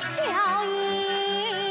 小姨。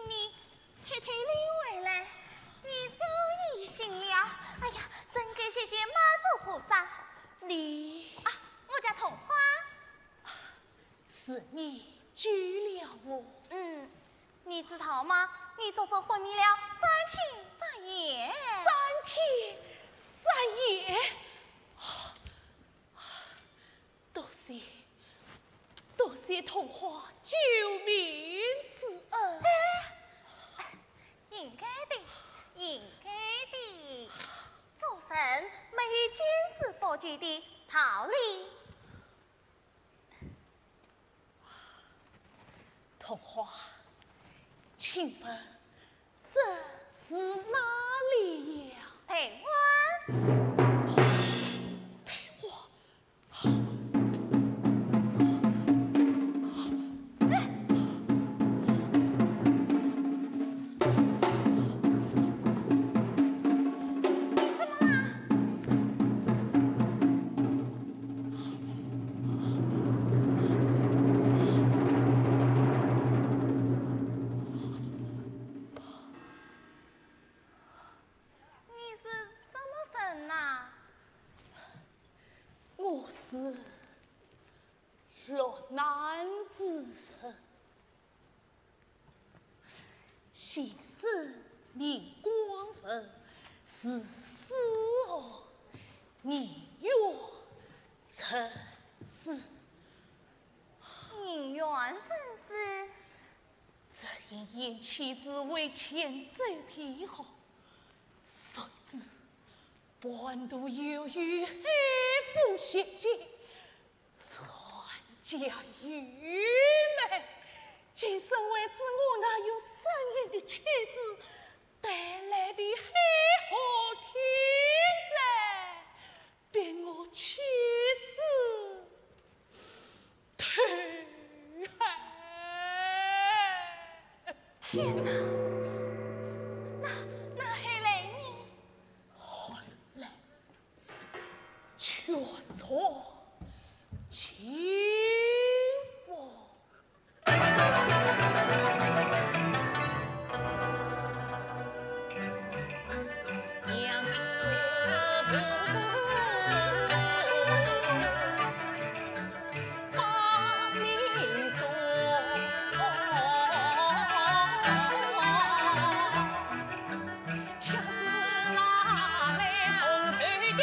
你太太你回来，你早已醒了。哎呀，真该谢谢妈祖菩萨。你啊，我叫桐花。是你救了我。你知道吗？你足足昏迷了3天3夜。3天3夜。多谢桐花救命之恩。应该的，应该的。主神没有见死不救的道理。桐花，请问这是哪里呀？台湾。我是落难之身，先生你光分是死后，你愿成事。人缘真是，这一言妻子为前走偏好，谁知半途犹豫，黑风险境，传家愚昧。今生为是我那有身孕的妻子带来的黑祸天灾，便我妻子退海。天哪！那还来你？后来全错情妇。娘子不把你说，恰是拿来从头的。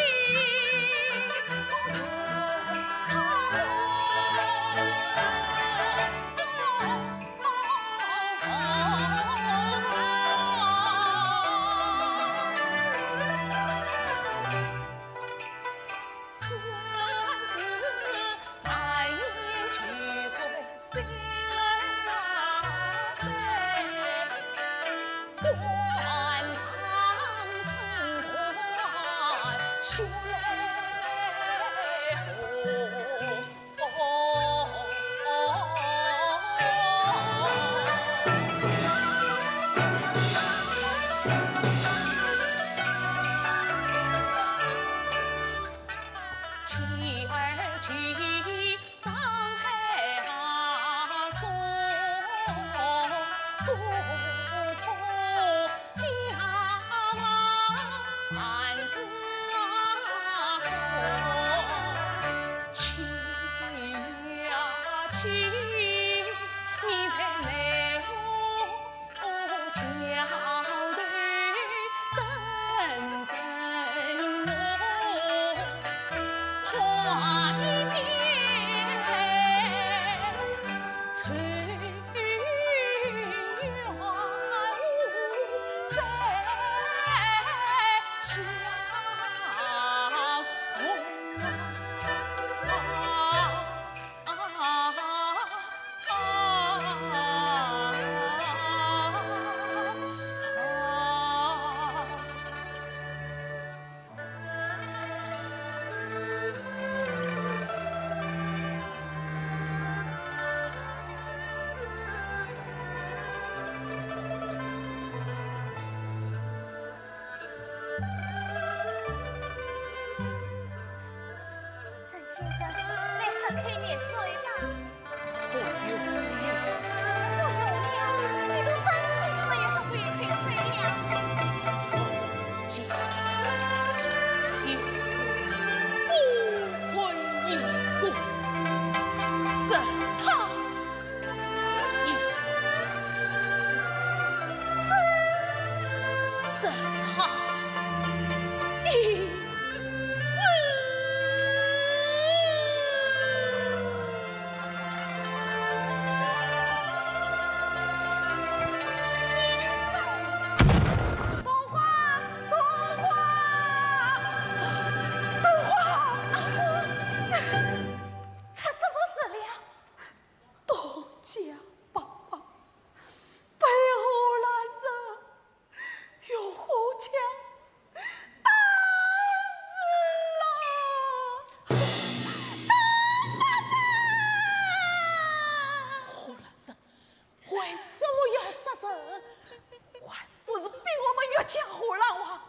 还不是比我们越讲河南话，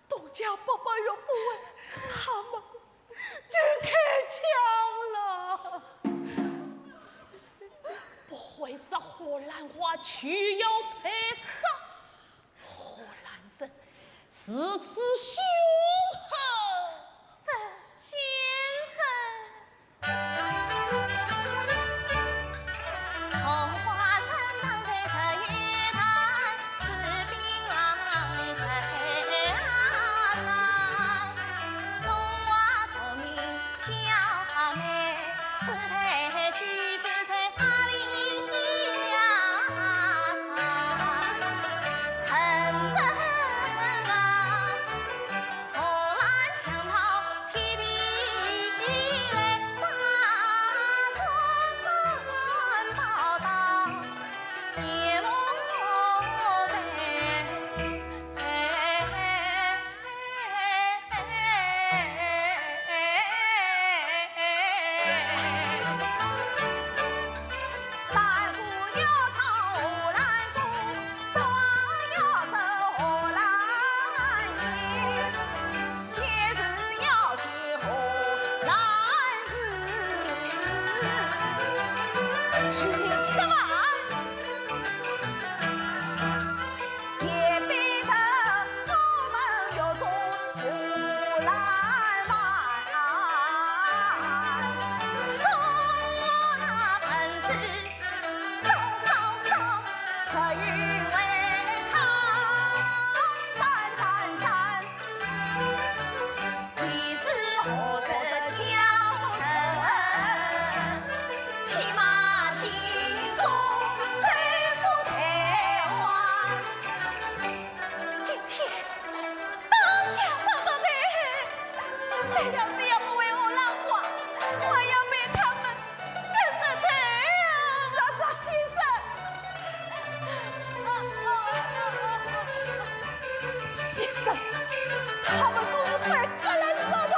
东家伯伯又不问，他们就开枪了。不会是河南话曲有配杀，河南省是之凶狠。先生，红花城当在这月台，士兵郎在堂，中华聪明娇美，四代举子在哪里呀？恨着恨啊！荷兰强盗提笔来，大中报道夜幕在。三姑要唱荷兰歌，双要守荷兰言，写字要写荷兰字，去千万也逼着我们要做荷兰饭。中华本事可与为抗，战，一枝火色交城，匹马进攻水府台湾。今天当家伯伯们，谁要是要不为我浪话，我要被他们跟着走啊！傻先生。先生，他们都是被个人杀的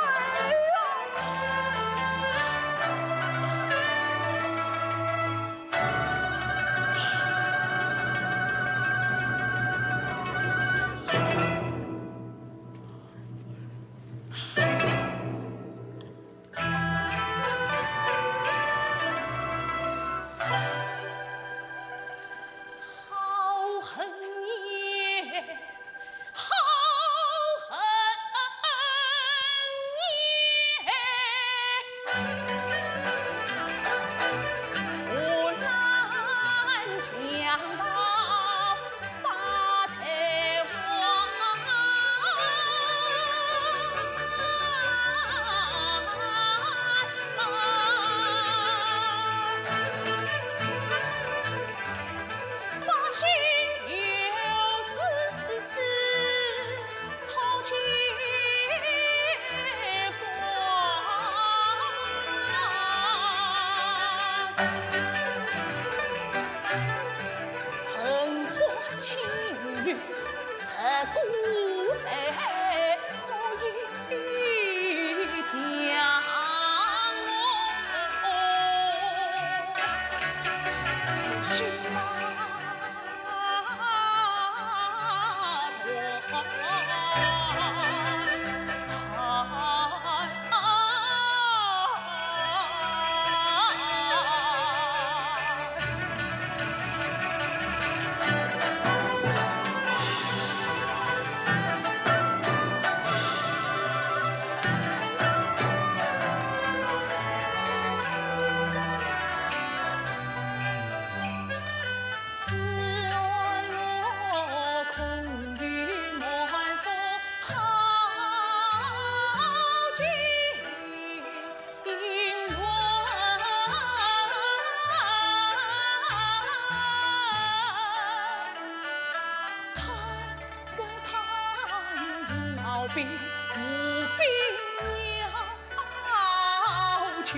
好恨也，好恨也！荷兰强盗把台湾。百姓有事操起光，恨花情侣十古谁可以讲去兵无兵要全。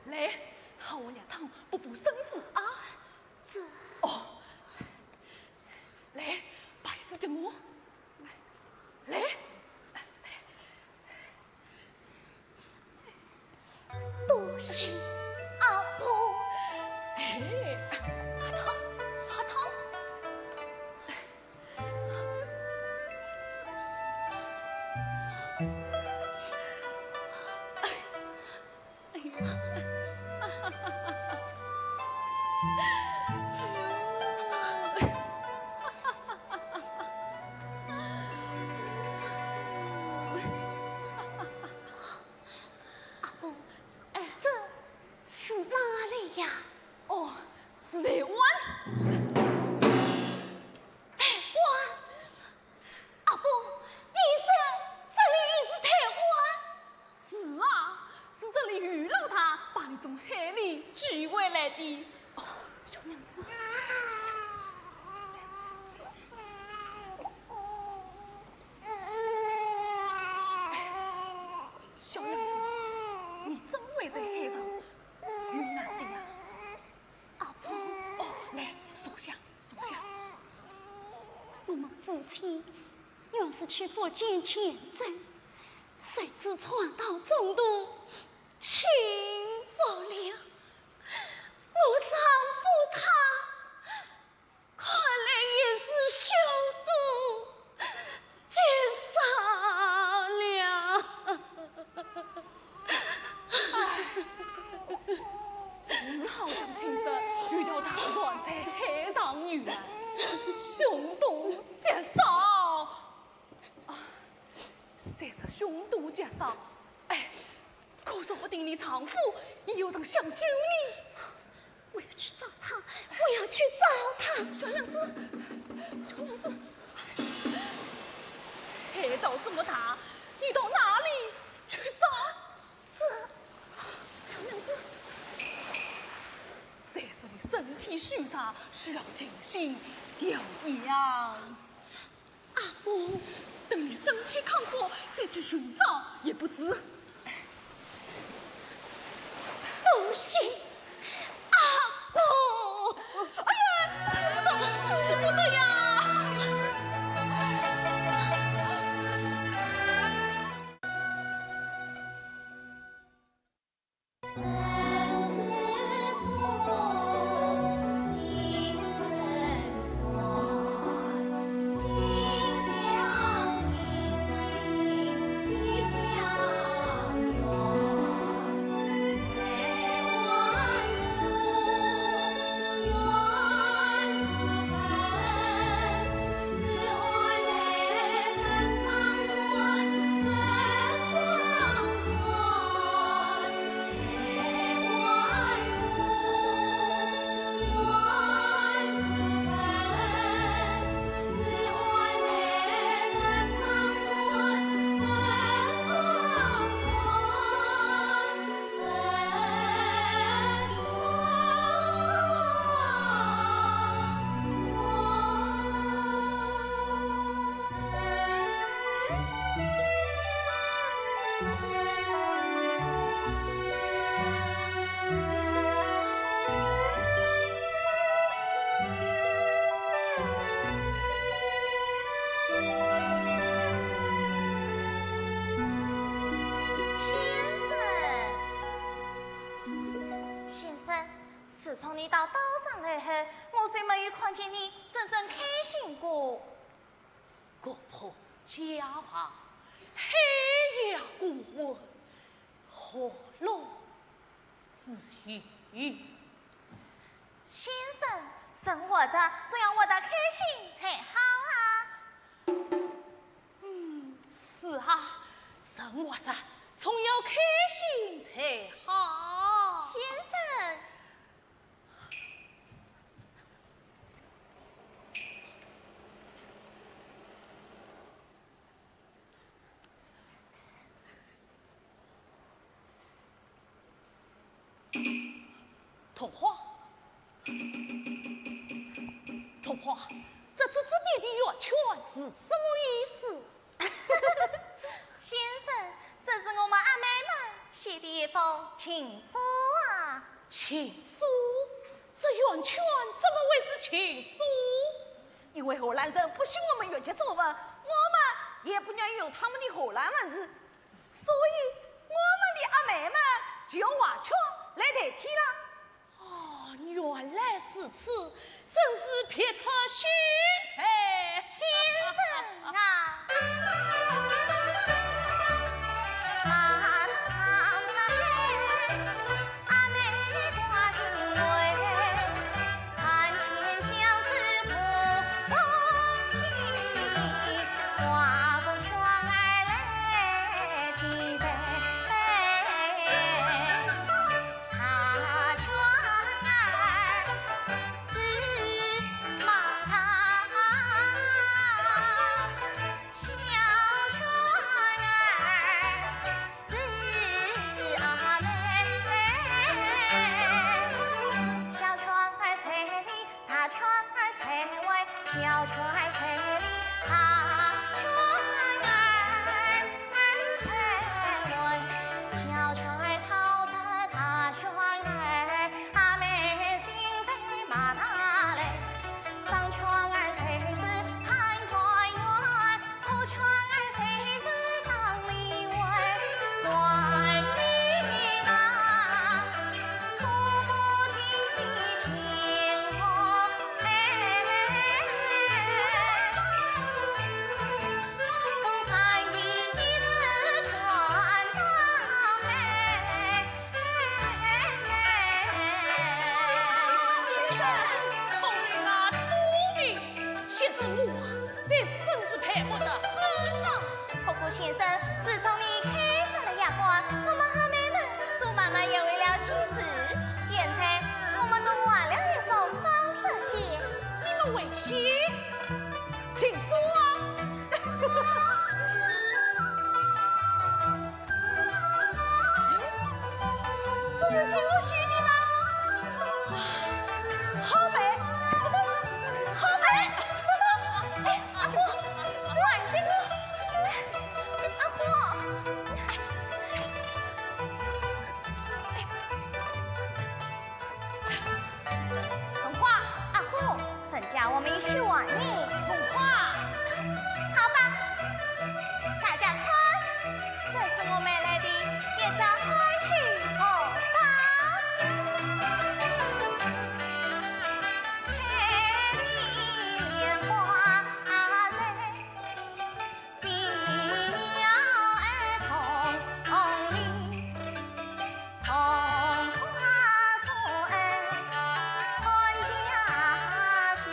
来，好我娘汤补补身子啊！哦，来，牌子叫我，来，多谢阿婆。哎，阿汤，阿婆，这是哪里呀？哦，是台湾。台湾。阿婆，你说这里是台湾？是啊，是这里遇到他，把你从海里举回来的。哦，小娘子，小娘子，你真会在海上遇难的呀？阿婆，哦，来，坐下，坐下。我们父亲原是去福建前征，谁知船到中途倾覆了。我丈夫他看来也是凶毒绝杀了。丝毫想听着遇到大船在海上遇难，凶毒极少。谁是凶毒极少？哎，可说不定你丈夫也有人想救你。我要去找他，我要去找他。小娘子，小娘子，海岛这么大，你到哪里去找？小娘子，这是你身体虚差，需要静心调养。阿婆，等你身体康复，再去寻找也不迟。多谢阿婆。哎呀，这是不得，是不得呀！西厢远，台湾。自从你到岛上来后，我虽没有看见你真正开心过。国破家亡，黑夜孤魂，何乐自娱？先生，生活着总要活得开心才好啊。是啊，生活着总要开心才好。先生，童话，童话，这边的药圈是什么意思？先生，这是我们阿妹们写的一封情书啊。情书？这圆圈怎么为之情书？因为荷兰人不许我们学习中文，我们也不愿意用他们的荷兰文字，所以我们的阿妹们就用瓦圈来代替了。哦，原来是此，真是撇出心才。先生啊，阿妹挂金围，看见相思不从心，挂过窗儿来提杯，他窗儿是马堂。小船儿是阿妹，小船儿在里，大船儿在外，小船儿在里，大船儿在外，小船儿靠着大船儿，阿妹心在马达嘞，上船儿才是盼团圆，后船儿才是上里外，外里啊，诉不尽的情话哎，从山里一直传到海。聪明啊，聪明！先生我这真是佩服得很呐。不过先生，自从你开设了夜馆，我们阿妹们都慢慢也为了心事。现在我们都换了一种方式写。你们为写情书啊？这有经过许的吗？好美，好美！哎，阿虎，晚进了。阿虎，童话，阿虎，沈家我们一起玩你。童话，好吧，大家看，这是我买来的一张海水荷包。彩丽莲花在，飞鸟儿童里，童话书儿看家去，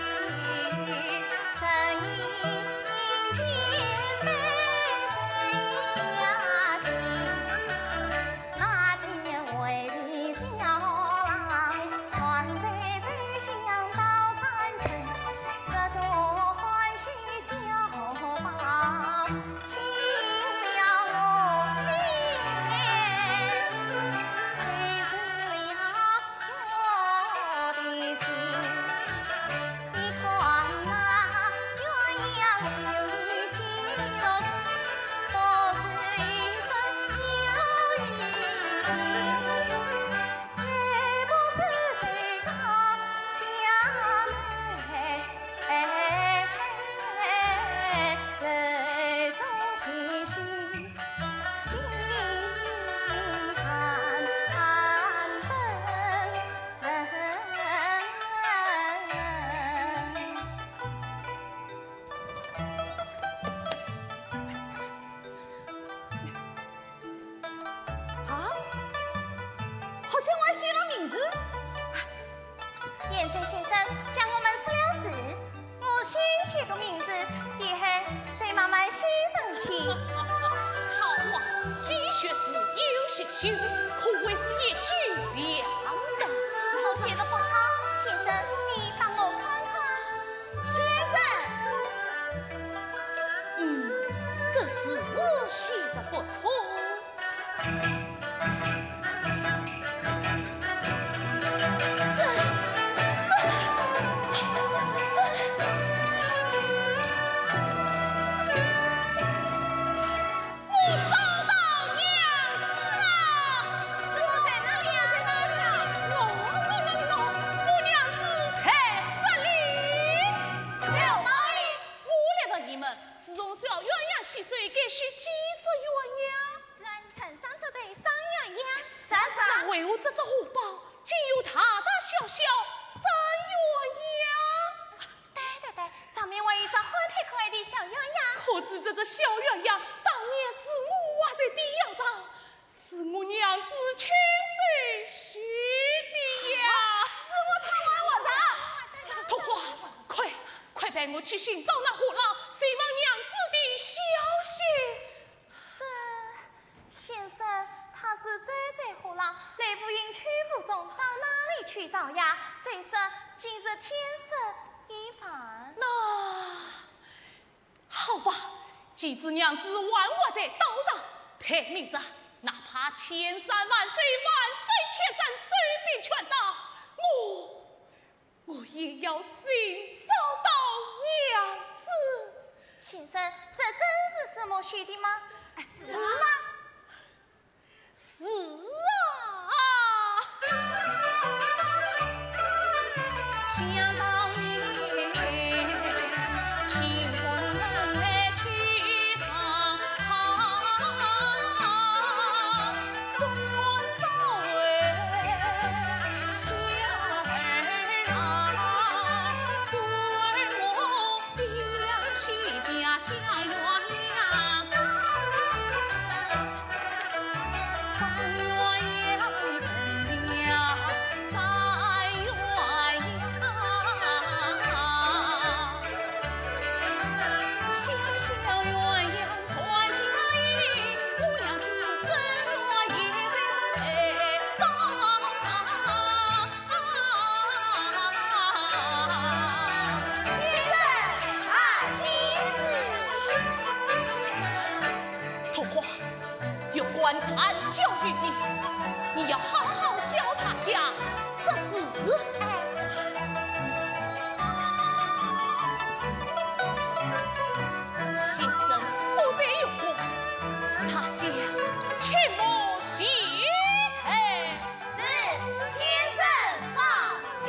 兄可谓是一举两得。我写的不好，先生你帮我看看。先生，这诗写的不错。为我这只荷包，竟有大大小小3鸳鸯。对，上面我一只很可爱的小鸳鸯。可知这只小鸳鸯，当年是我画在地上上，是我娘子亲手绣的呀。师傅他还我着。童花，快陪我去寻找那货郎，希望娘子的消息。先生，他是追债货郎，来不应曲府中，到哪里去找呀？再说今日天色已晚。那好吧，既知娘子万我在道上，听命着，哪怕千山万水，万水千山，追兵全到，我也要寻找到娘子。先生，这真是师母许的吗？是吗？是啊，想当年，新婚来去上场，中朝哎，小儿郎，对我两西家下鸳鸯。官参交于你，你要好好教他家识字。先生不再有过，他家切莫心疼。是先生放心。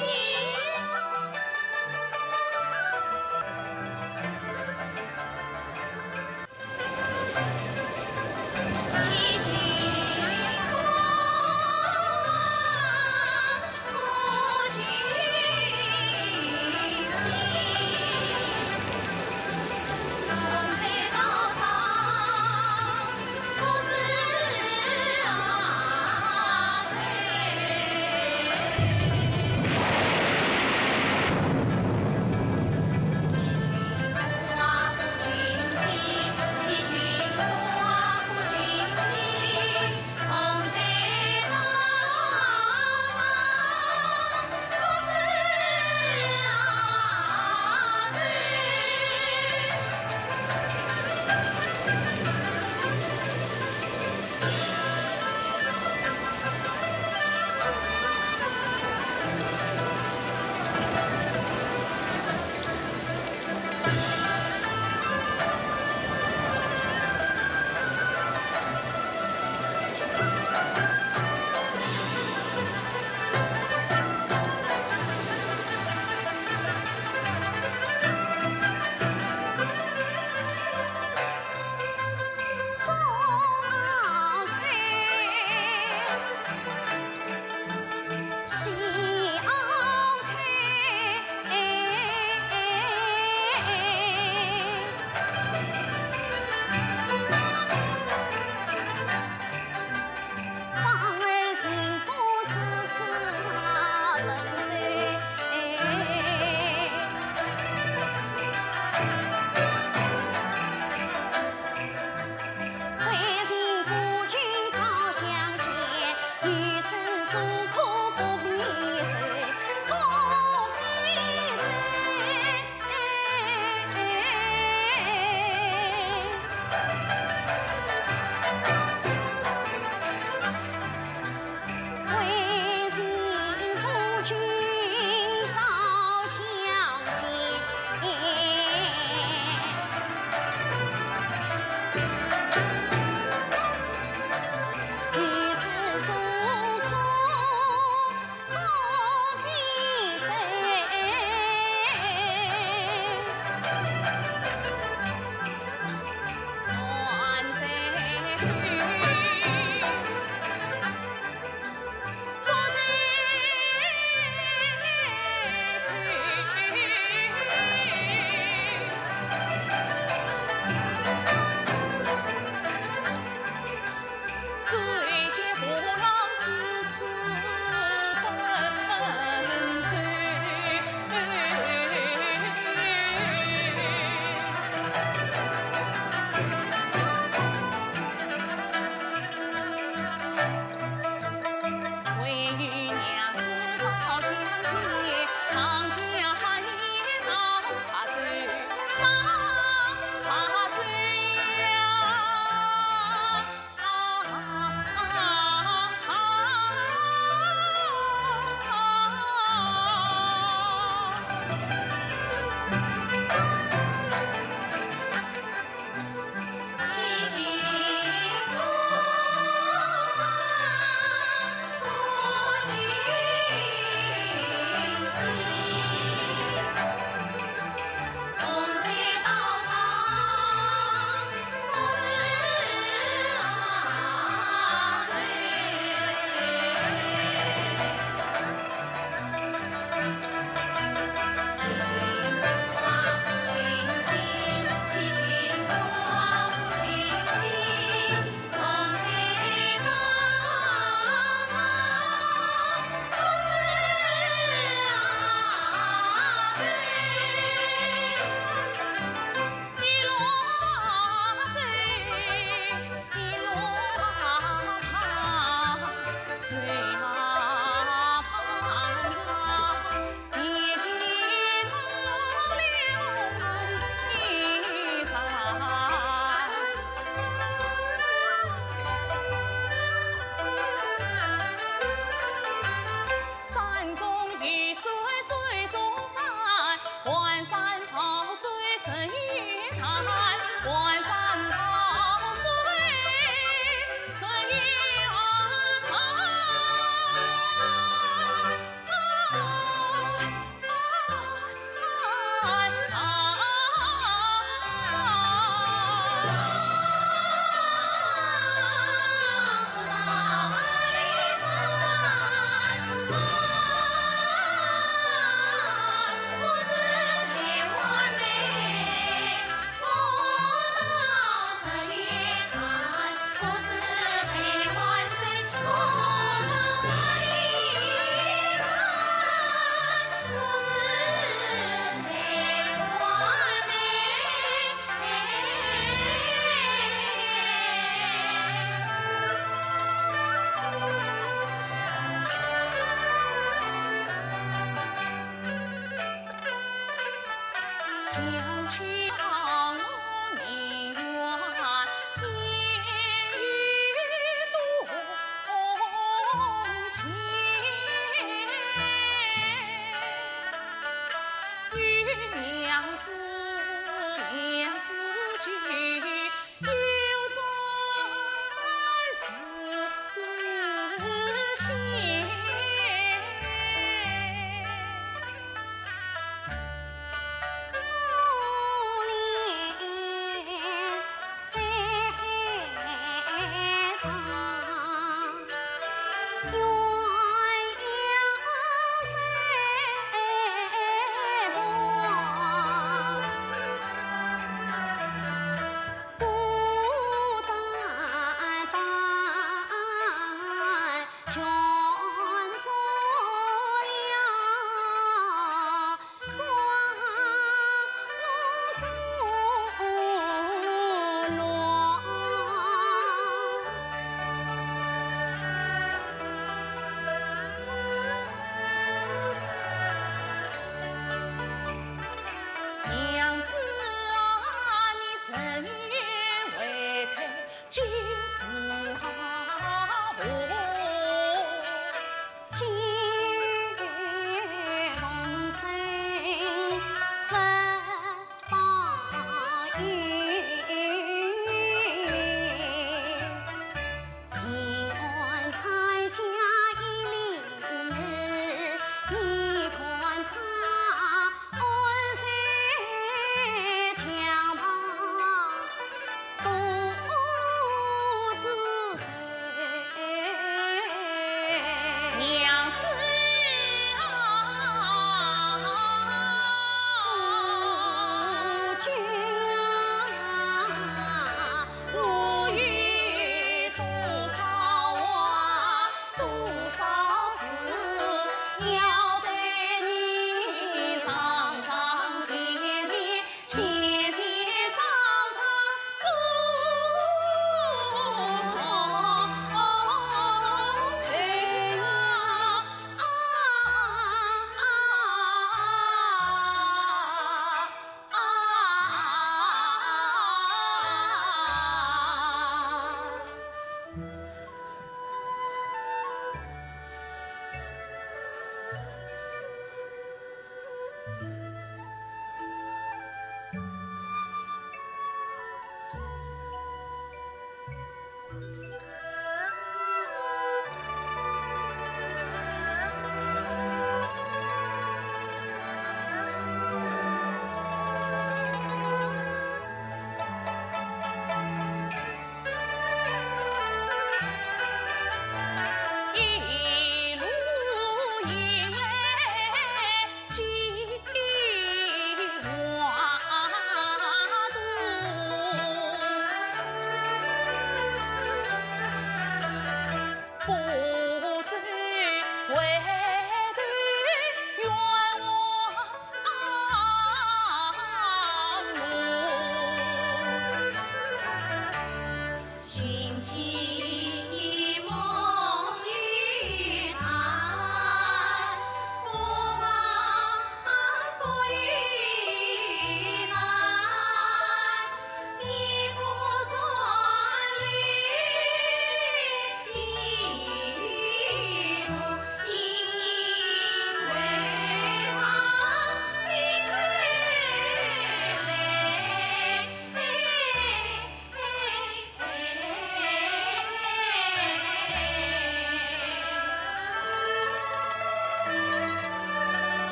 里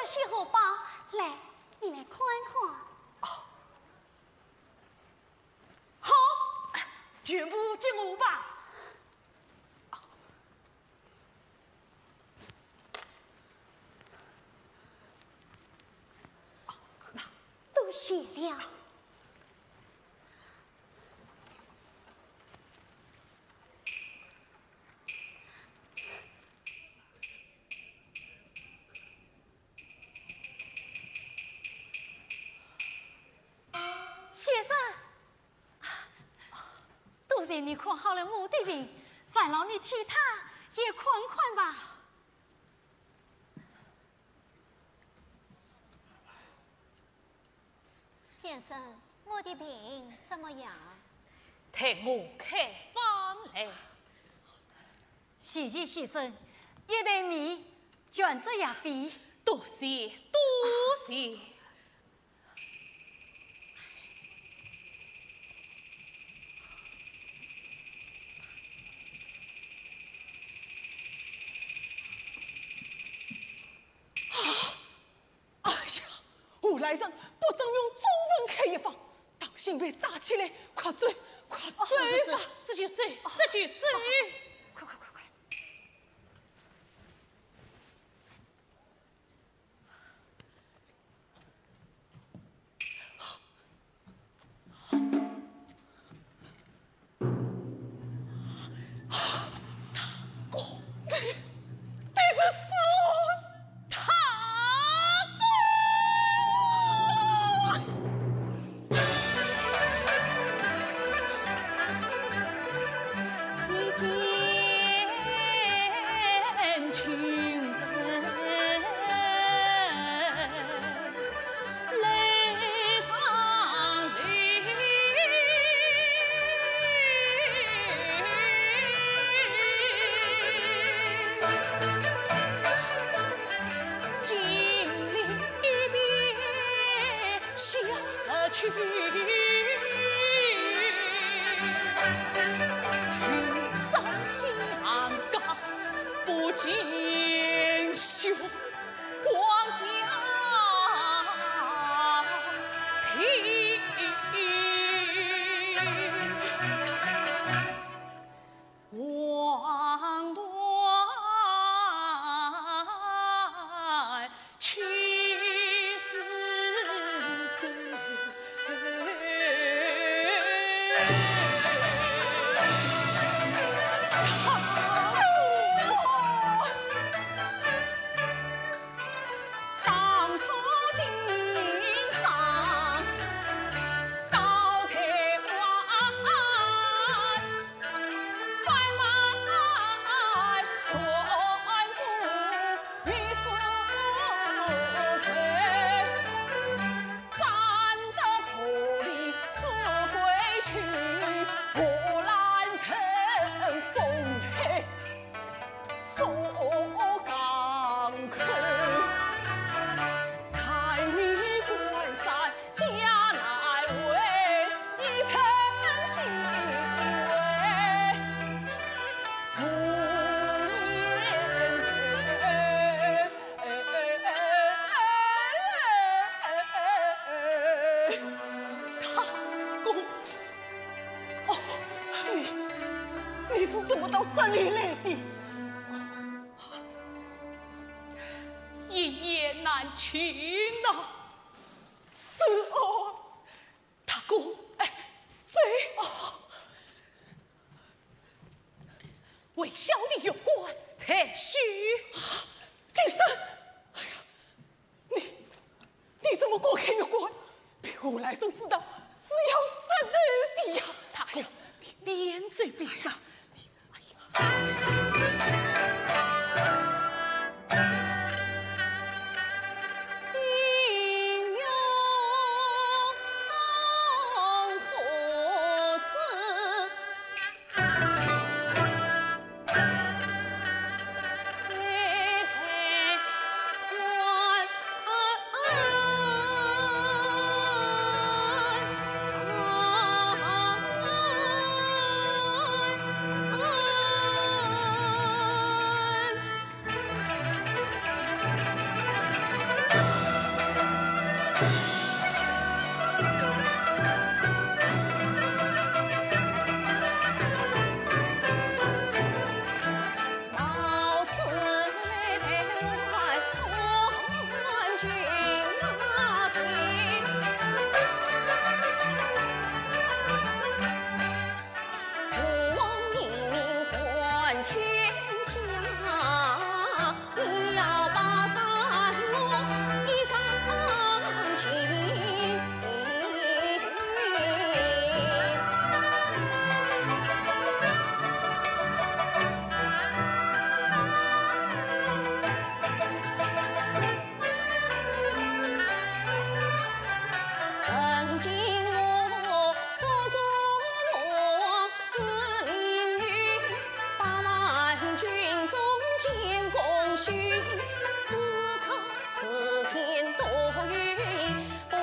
些好包，来，你来看一看。好，全部进屋吧。多谢了。先生，多谢你看好了我的病，烦劳你替他也看看吧。先生，我的病怎么样？替我开方来。谢谢先生，一袋米卷着也费。多谢多谢。哎呀，武来人不准用中文开一方，当心被炸起来！快追，快追吧！这就追，这就追！快快快快！锦绣皇家庭，王端去世罪。你是怎么到这里来的？一言难尽呐！是哦，大哥，这为小弟有关，才许。金生，哎呀，你怎么过开有关？被我来生知道是要杀头的呀！大哥，边追边杀。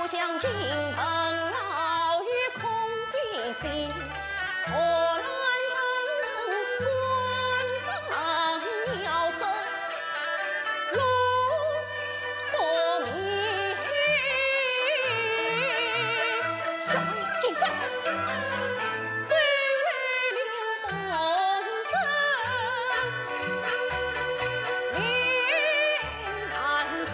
要向金鹏老与空飞行，我兰人关当鸟声，路多迷。小妹举手，追来了风声，岭南城。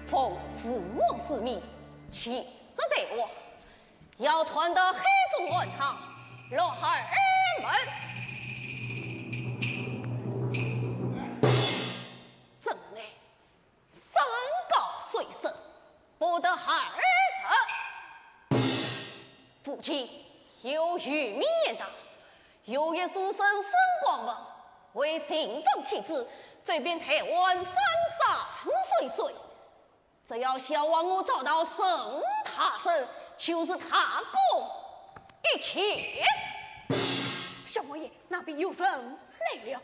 奉父王之命，亲自带我，要团到黑中乱堂，落海儿门。正内山高水深，不得孩儿成。父亲有余名言道：“有月书生升光文，为新房妻子，这边台湾山山水水。只要小王我找到圣塔神，就是他公一切。”小王爷，那边有人来了。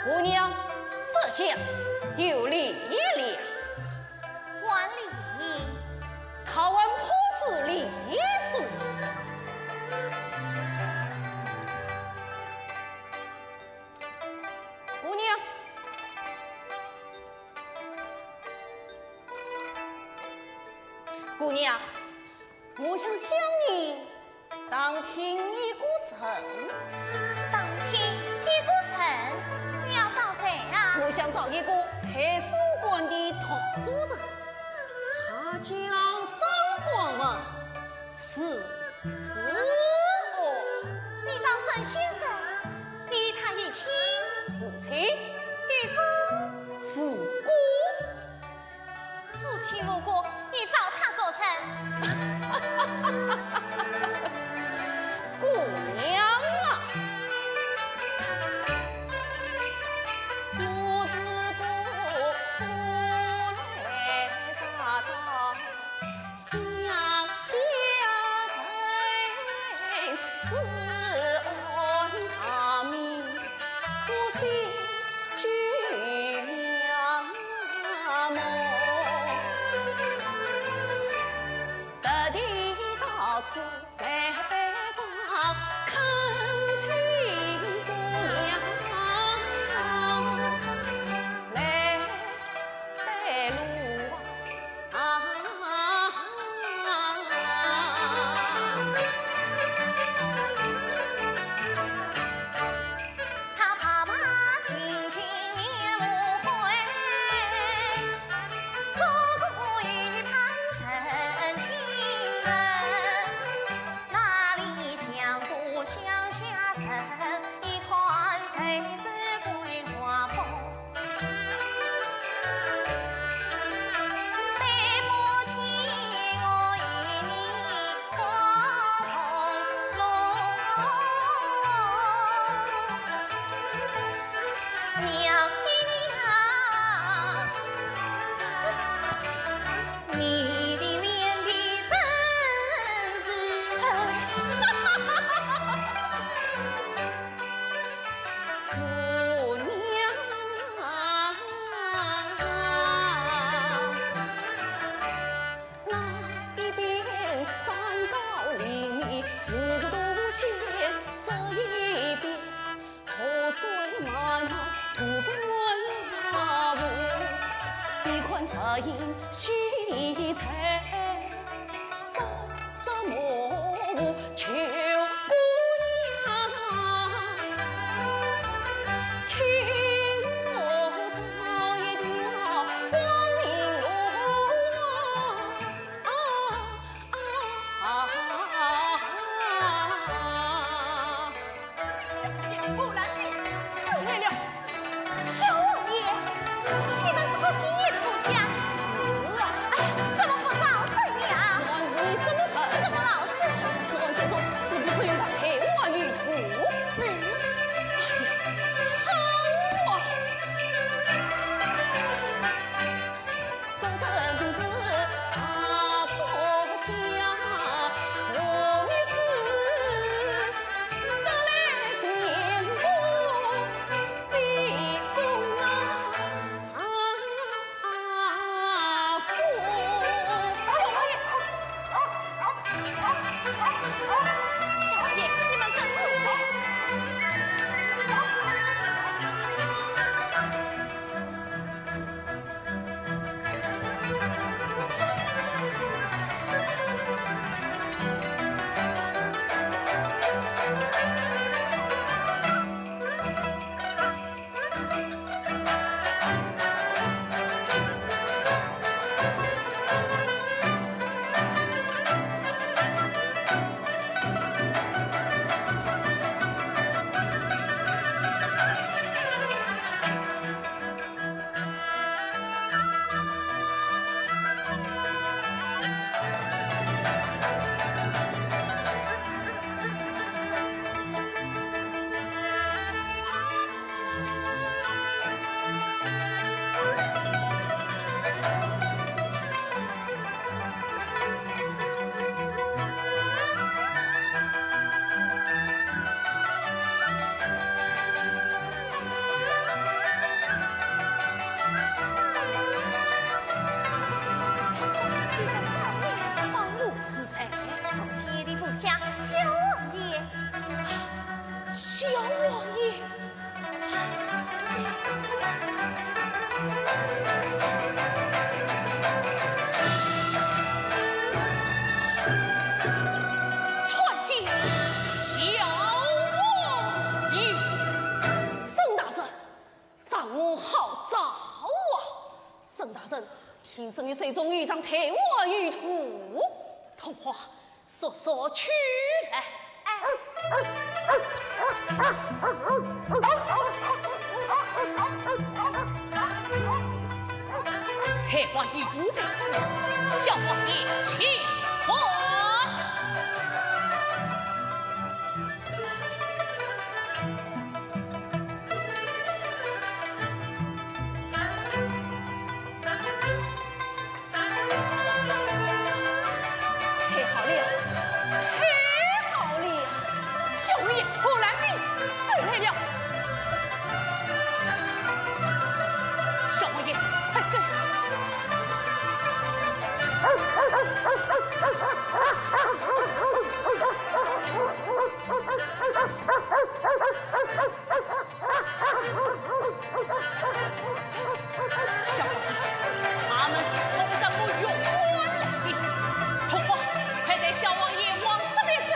姑娘，这下有礼了。还礼，考完婆子礼数。姑娘，姑娘，我想向你当听一股神。当听一股神，你要找谁啊？我想找一个黑书馆的读书人，他叫上官文，是我。你找沈先生，你与他一起父亲与姑，父姑，父亲无过，你找他做甚？姑娘啊，我是个初来乍到乡下人，是安他命，我心惧娘梦，得地到此来拜访，恳请姑娘来带路啊！饮西菜，山上莫负秋姑娘。听我唱一条光明路。小王爷，木兰弟回来了。小王爷，你们是个心意的故乡。是啊，哎呀，怎么不早说呀？十万是你什么成？怎么老是全是十万手中，是不是有场陪我旅途？是？好啊！这阵子大破天，我女子得来幸福的公小王爷，你们跟我走。张路是谁？亲爱的部下，小王爷，小王爷。传见小王爷。沈大人，上午好早啊！沈大人，听说你水中有一张陪我玉图，童话说去来。陪我玉图在此，小王爷请还。太好了，太好了！小王爷，木兰弟回来了。小王爷，快走！小王爷，他们是冲着我永关来的。童话，快带小王爷往这边走。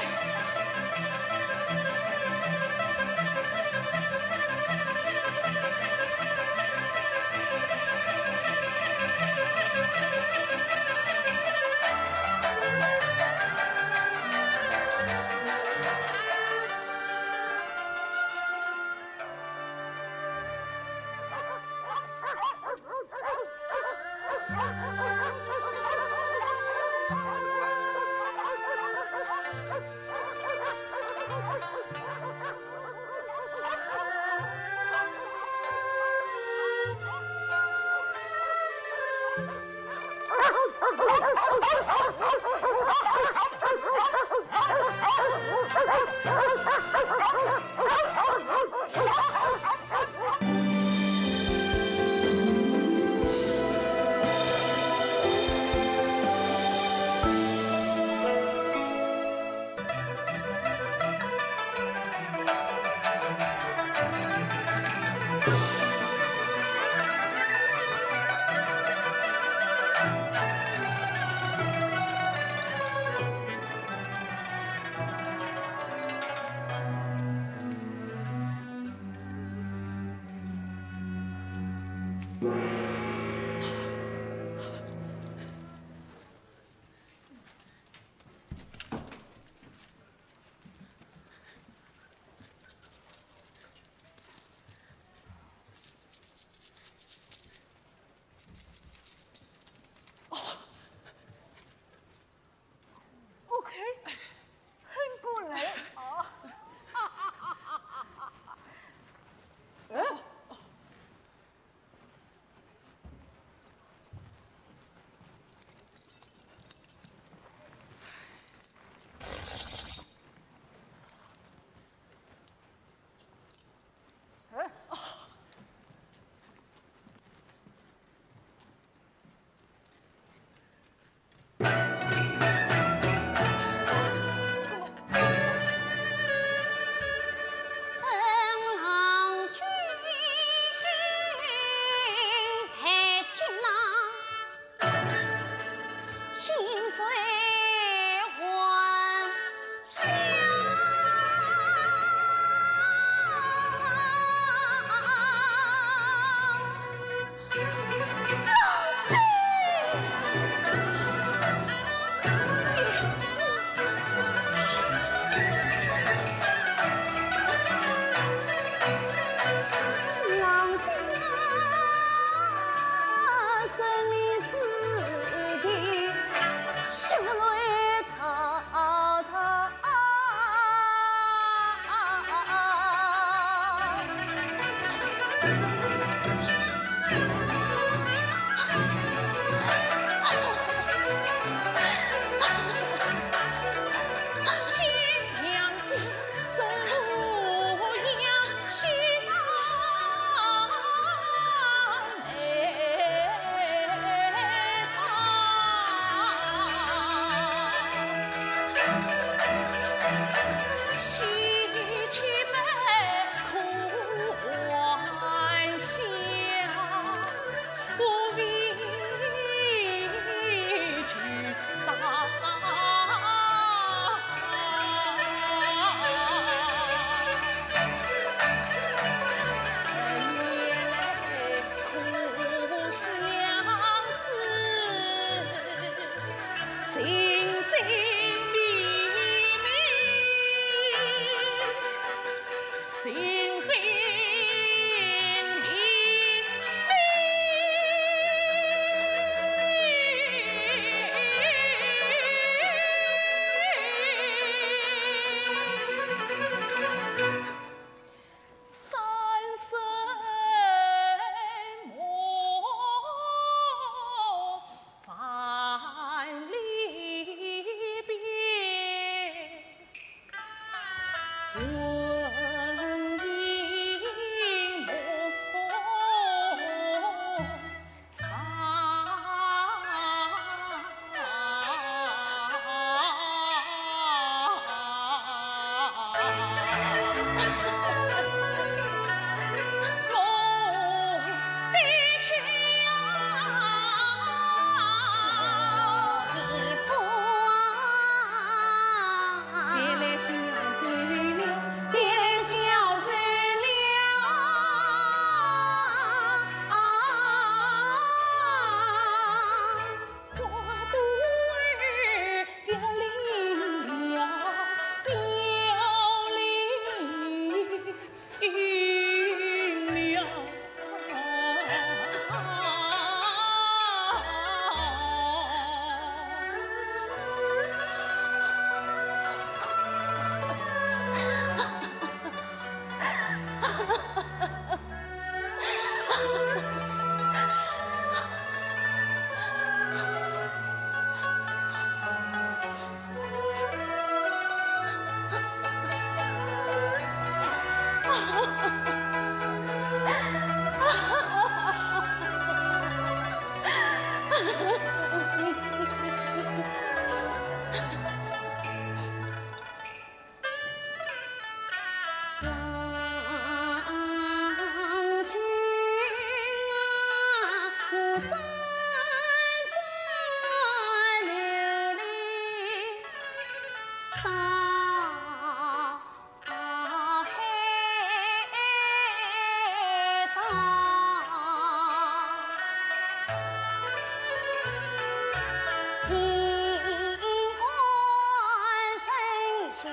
下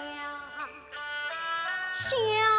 小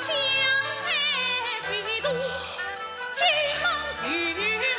江海飞渡，金门雨。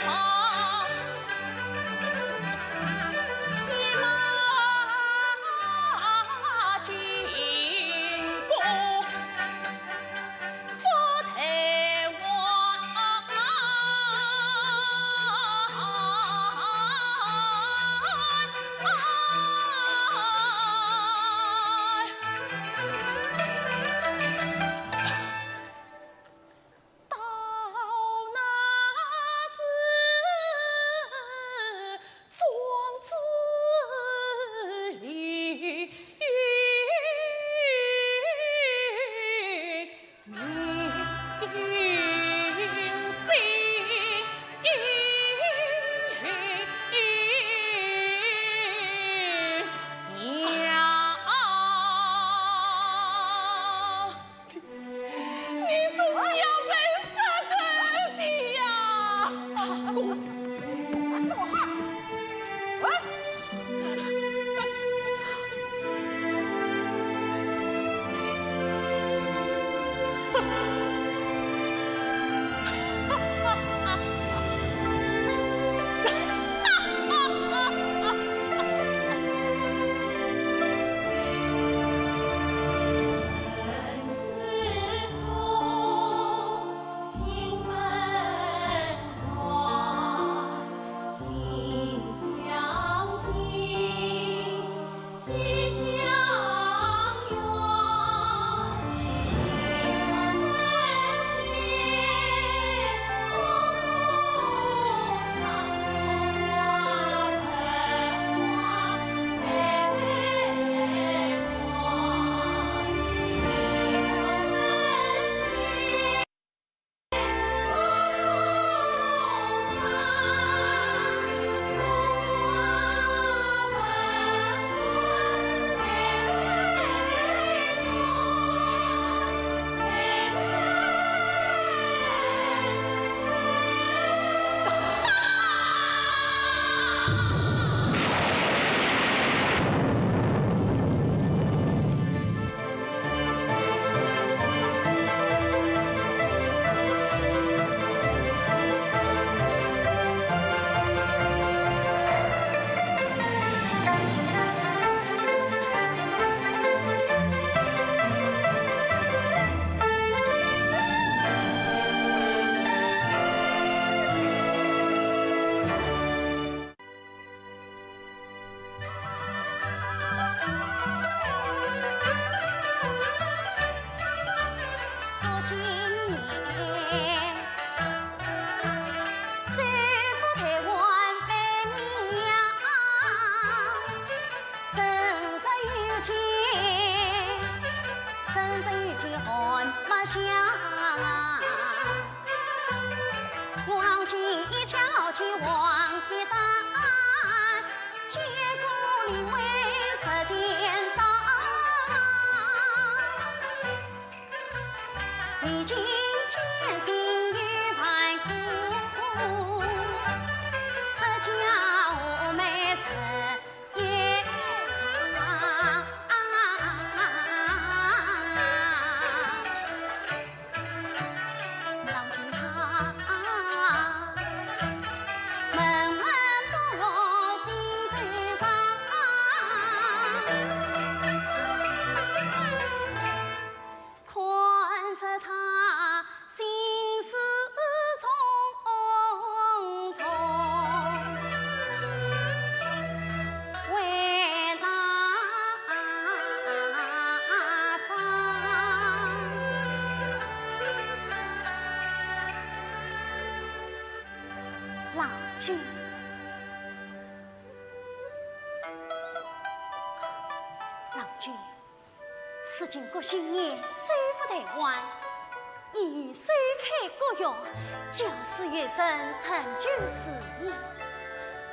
新年，虽赴台湾拜年呀，生日有情，生日有情寒不香。望君一瞧起黄铁蛋，结果里为十点钟。历经艰辛与盘苦，特叫我们日夜长。郎君他闷闷不乐心最伤，看着他心事重重，为他唱。郎君，郎君，此经过新年，虽赴台湾，已虽开国药，九死月生成就事业。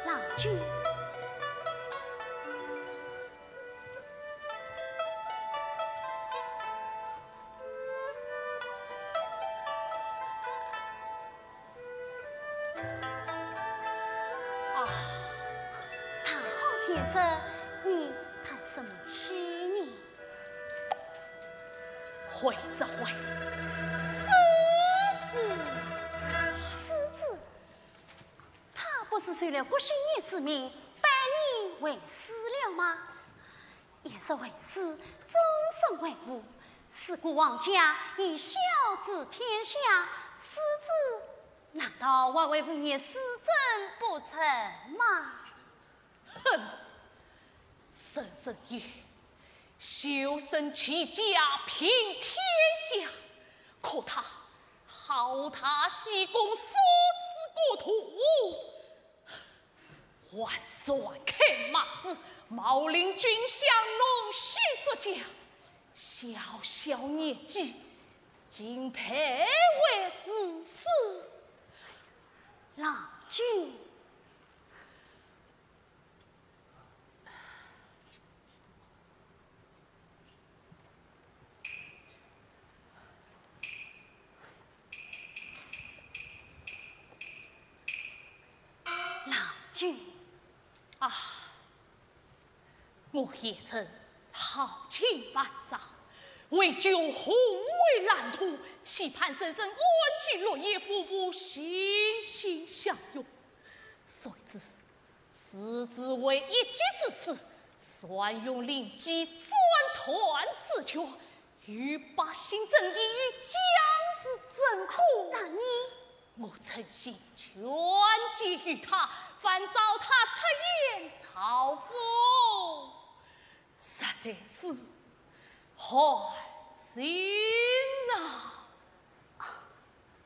郎君，唐昊先生，你谈什么气呢？会则会，狮子，他不是随了郭新业之命，拜你为师了吗？也是为师，终身为父，是故王家以孝治天下，狮子难道还为父业施政不成吗？哼！生生于修身齐家平天下，可他好大喜功所至国土，万算看马子，茂陵军相弄虚作假，小小年纪竟配为子嗣。郎君，郎君啊！我也曾豪情万丈，为救宏伟蓝图，期盼真正安居乐业，夫妇心心相拥。谁知私自为一己之私，算用灵机转团自决，与百姓争地，与将士争国。那你我诚心劝诫于他，反遭他出言嘲讽，实在是寒心呐！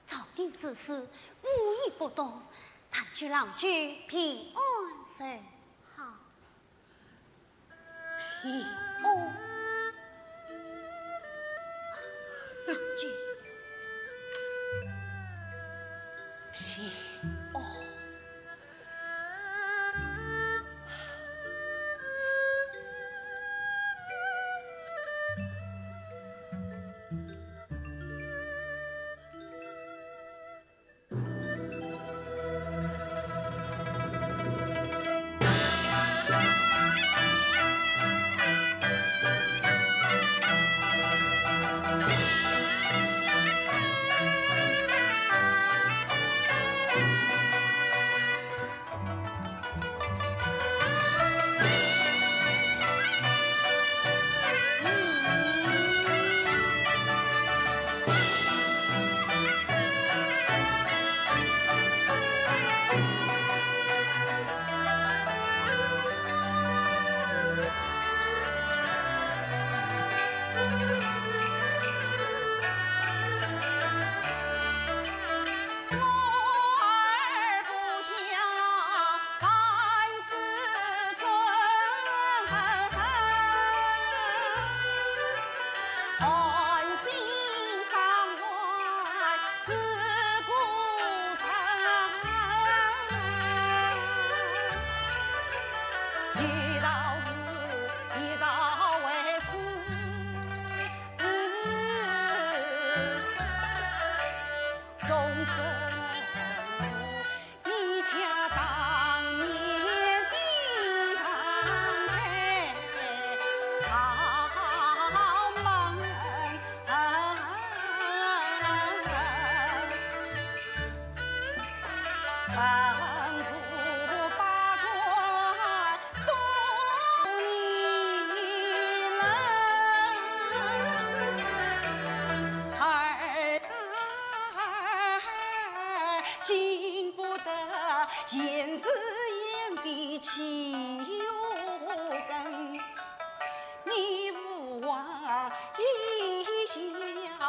朝廷之事，无一不懂，但求郎君平安甚好。平安，郎君。平安。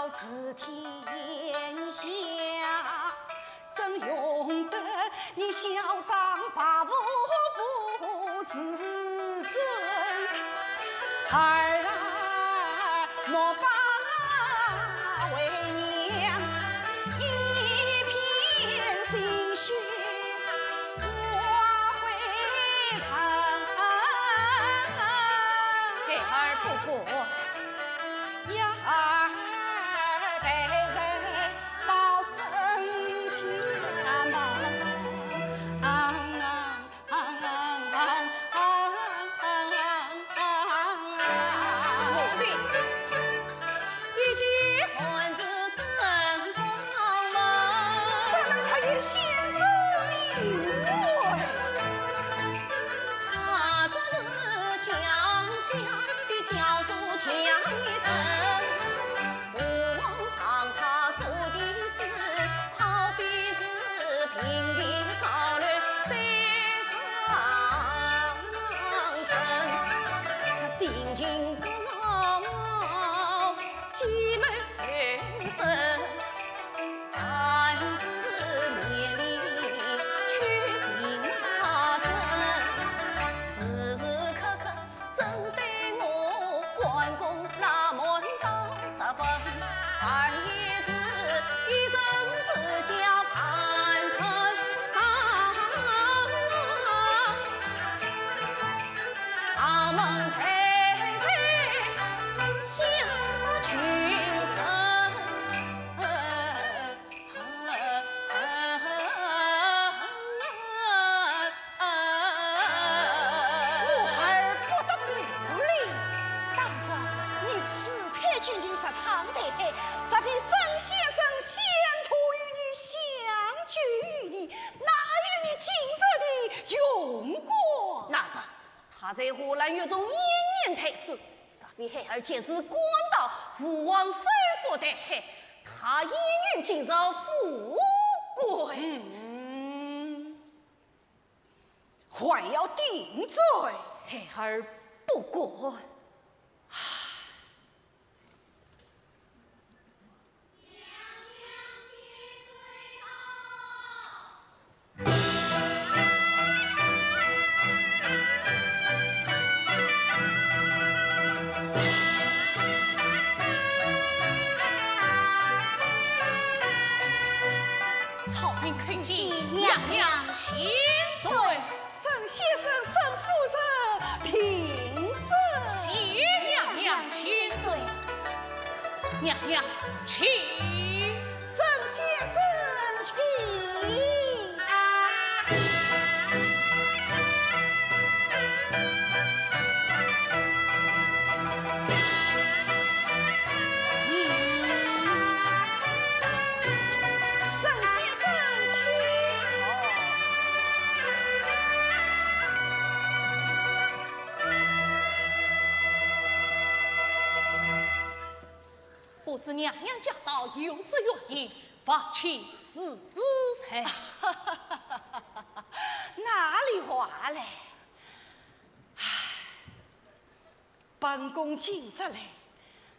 要治天下，怎用得你嚣张跋扈不是尊？儿莫把为娘一片心血我会看。孩儿不过。呀儿被人到生家母亲，一结婚是生好门，怎能才也先生名讳？他这是乡下的教书强一生，父王上他做的事，好比是平地高垒山上城，他心情高傲，气美深。凡事面里去心啊真，时时刻刻针对我关公拉门到十分，儿也是一生只想盘城上门陪谁相杀群臣。我儿不得不理。当日你辞退军经十堂太太，实非沈先生先托与你相聚于你，哪有你今日的用过？那是他在荷兰狱中延年太师，实非孩儿前世官到父王收复的害，他也愿进入富贵。还要定罪。孩儿不过。草民恳请娘娘千岁。沈先生、沈夫人平身。谢娘娘千岁。娘娘请。沈先生请。沈先生请。不知娘娘驾到有何原因，发起私财。哪里话嘞？唉，本宫今日来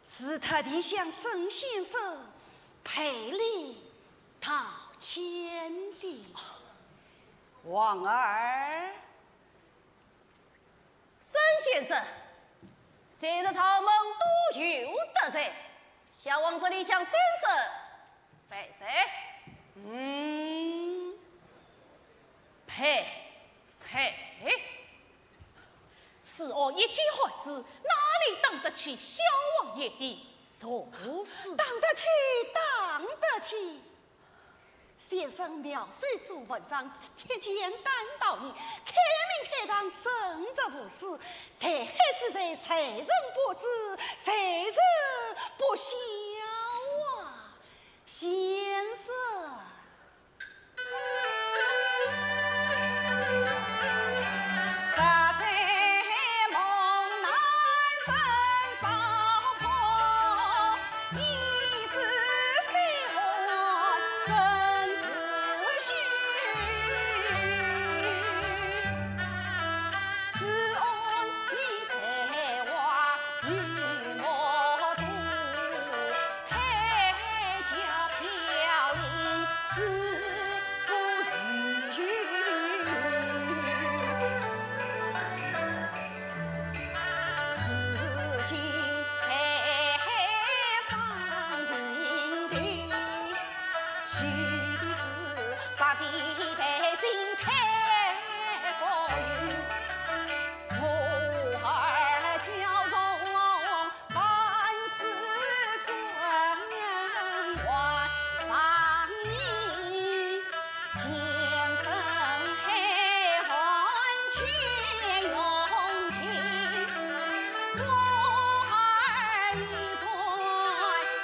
是特地向沈先生赔礼道歉的。王儿，沈先生，昔日朝门都有得罪，小王这里向先生赔谁？赔谁？是我一介孩子，哪里当得起小王爷的手势？当得起，当得起。先生描述做文章，贴简单道理，开明开朗，正直无私。太孩之罪，谁人不知，谁人不晓啊？先生。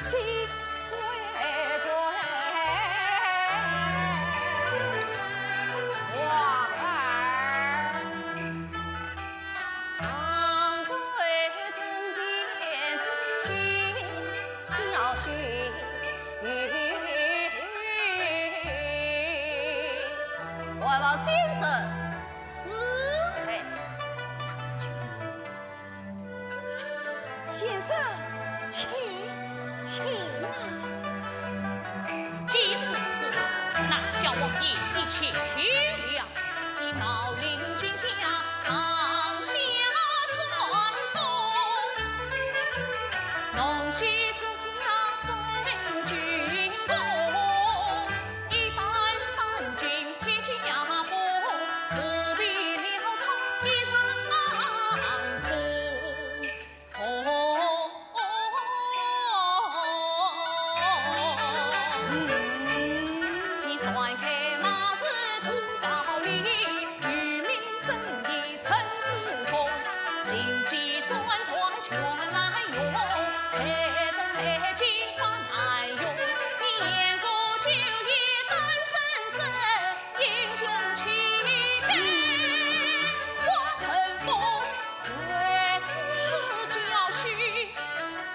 心回归。王儿，长贵曾见君教训，外望先生私财。先生，请啊！既是此，那小王爷一切去了，以冒领军下上下传风，弄虚作假赠军功，一旦三军铁甲崩，不必潦草一场空。你甩开马子图高丽，与民争义陈子通，临机转换全来用，配送配金把难用，年过9夜单身身，英雄气概化成风，为死教训，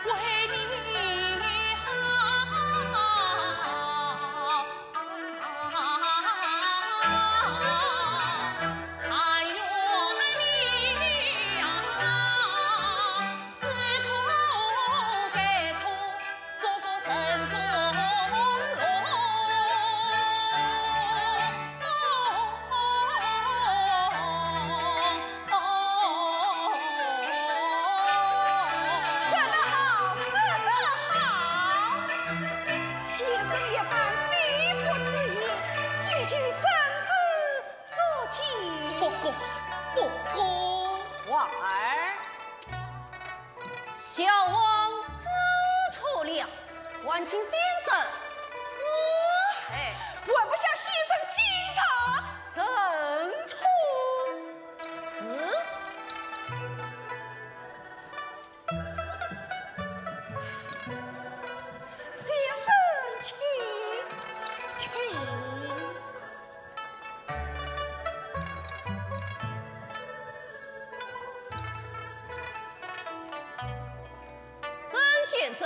为你好。但愿你呀，知错改错，做个慎重说得好，说得好！先生一番肺腑之言，句句真知足见。不过，不过，王儿，小王知错了，还请先生私财。还不向先生检查慎重。是。先生，请。沈先生，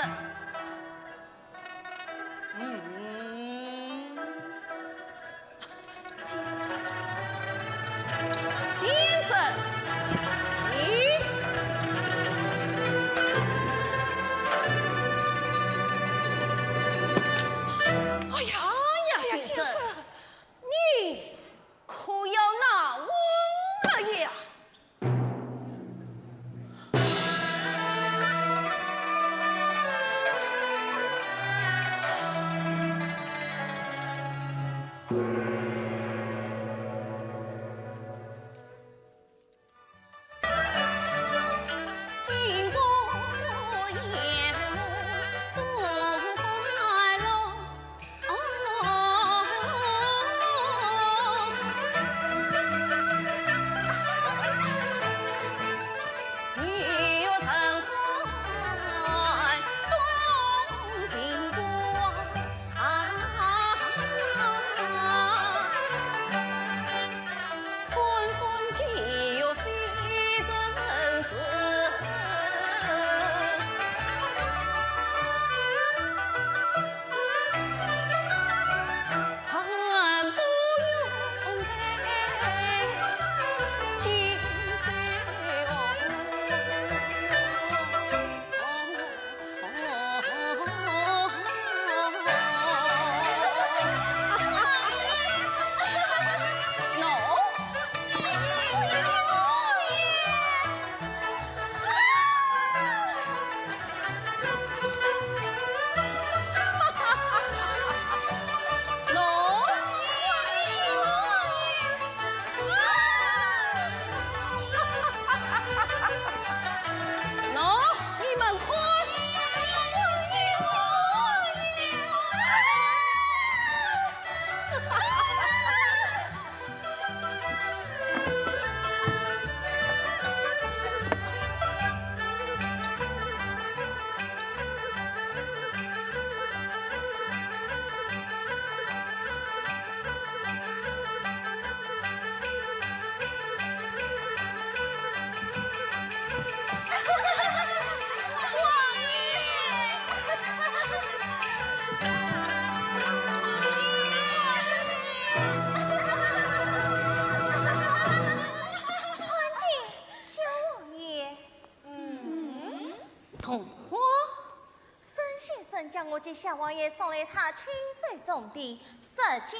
孙将我及小王爷送来他清水种地石家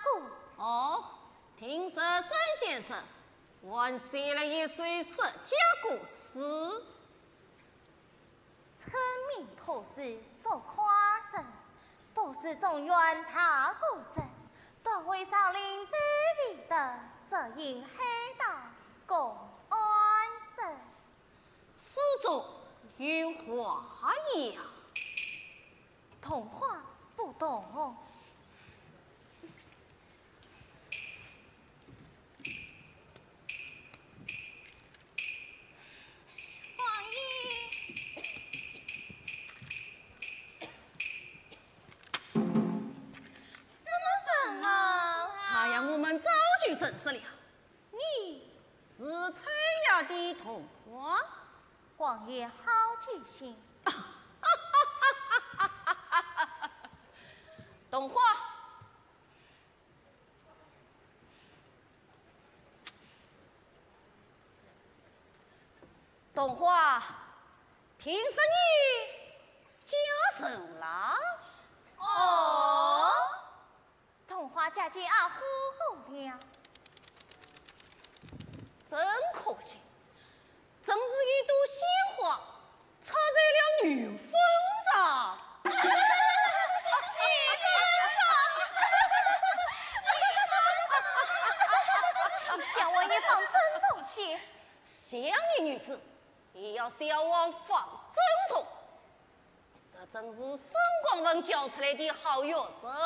谷。哦，听说沈先生还写了一首石家故事。村民破事做夸胜，不是中原他古镇，多为少林这位的责任黑大公安生。诗中有话呀，童话不懂哦。王爷，什么人啊？他让我们早就认识了。你是崔家的童话。王爷好记性。童话，童话，听说你嫁人了？哦，童话嫁进阿虎姑娘。真可惜，正是一朵鲜花插在了女峰上。小王爷放尊重些，像你女子，也要小王放尊重。这真是沈广文教出来的好学生啊！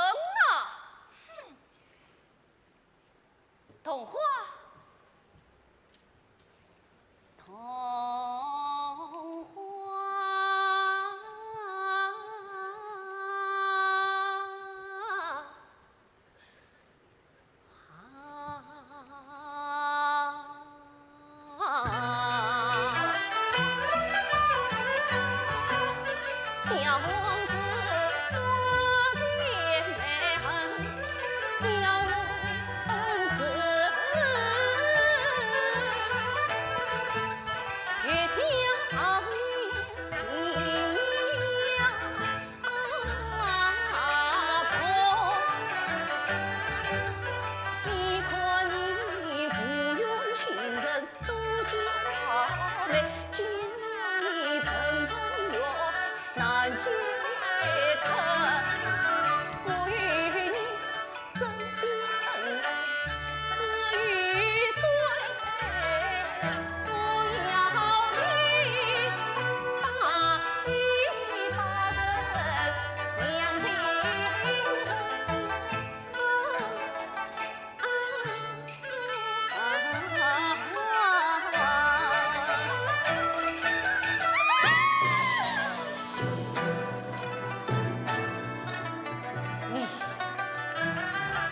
童话，童话。小王子多贤良，小王子月下长夜新娘婆，你看你抚养亲人都佳美，今你层层月难解脱。我与你真的恩爱是与谁？我要你把人两情。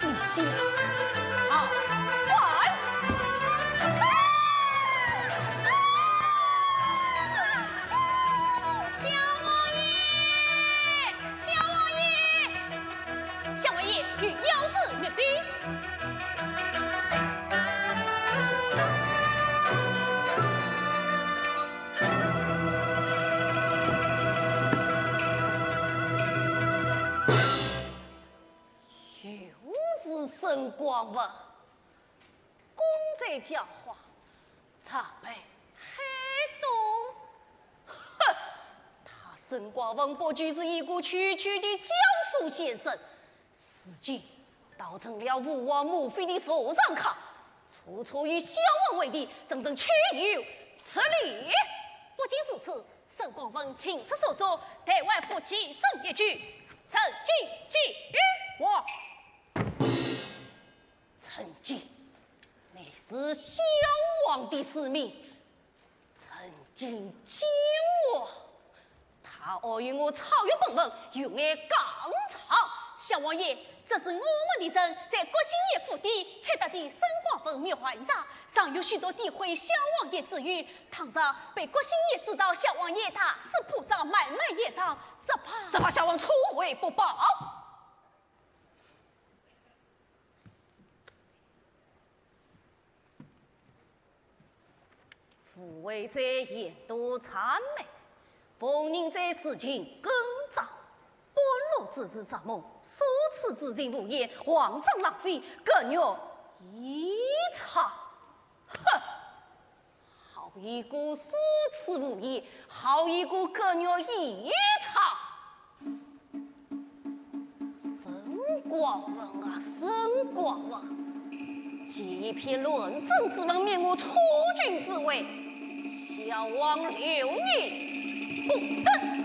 你先好快！小王爷，小王爷，小王爷与妖事远逼。又是沈广文，公在讲话，茶杯黑洞。哼，他沈广文不就是一个区区的教书先生，实际倒成了吴王母妃的手上客，处处与小王为敌，真正岂有此理！不仅如此，沈广文亲自所作，台湾夫妻正一句，曾经给予我。曾经，你是小王的使命，曾经救我，他恶与我超越本分，与我刚吵。小王爷，这是我们的人在国兴爷府邸窃得的沈广文描画一张，尚有许多诋毁小王爷之语。倘若被国兴爷知道小王爷他是铺张买卖业障，只怕小王出悔不报。父为在言多谄媚，逢人在事情更早。自是什么？如此之人无言，慌张浪费，更要一场。哼！好一个如此无言，好一个更要一场。神光文啊，神光文！这篇论证之文，免我储君之位，小王留你不得。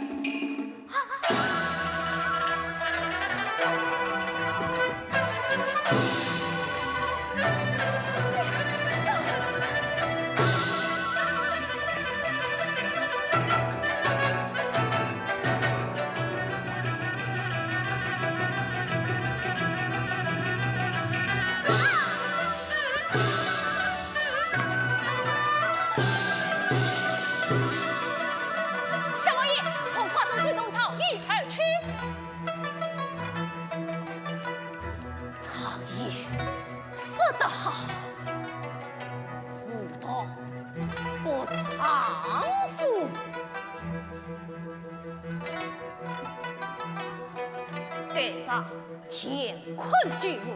乾坤巨物，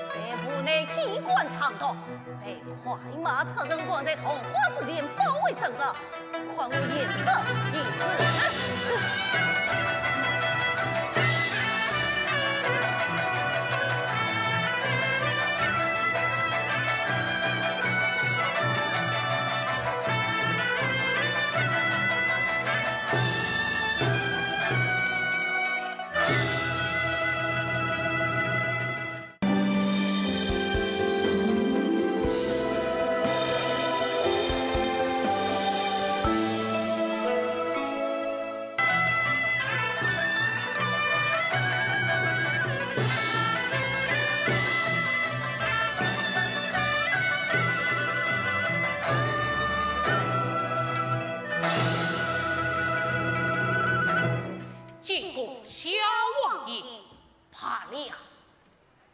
在府内机关藏毒，被快马车人赶在桐花之间包围生着，况有颜色一时。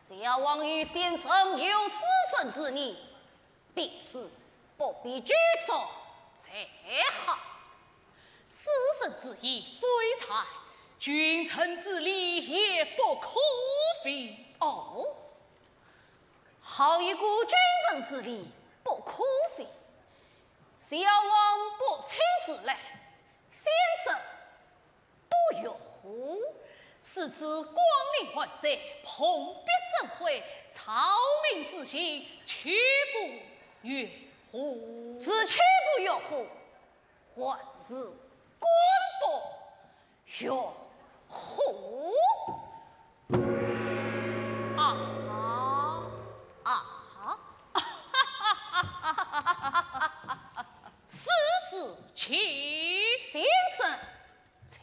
小王与先生有私生之念，彼此不必拘束才好。私生之意虽才，君臣之礼也不可废。哦，好一个君臣之礼不可废。小王不请示来，先生不用乎？是指光临万岁，蓬荜生辉，草民之心，却不悦乎？是却不悦乎？还是官不悦乎？私自请先生，请。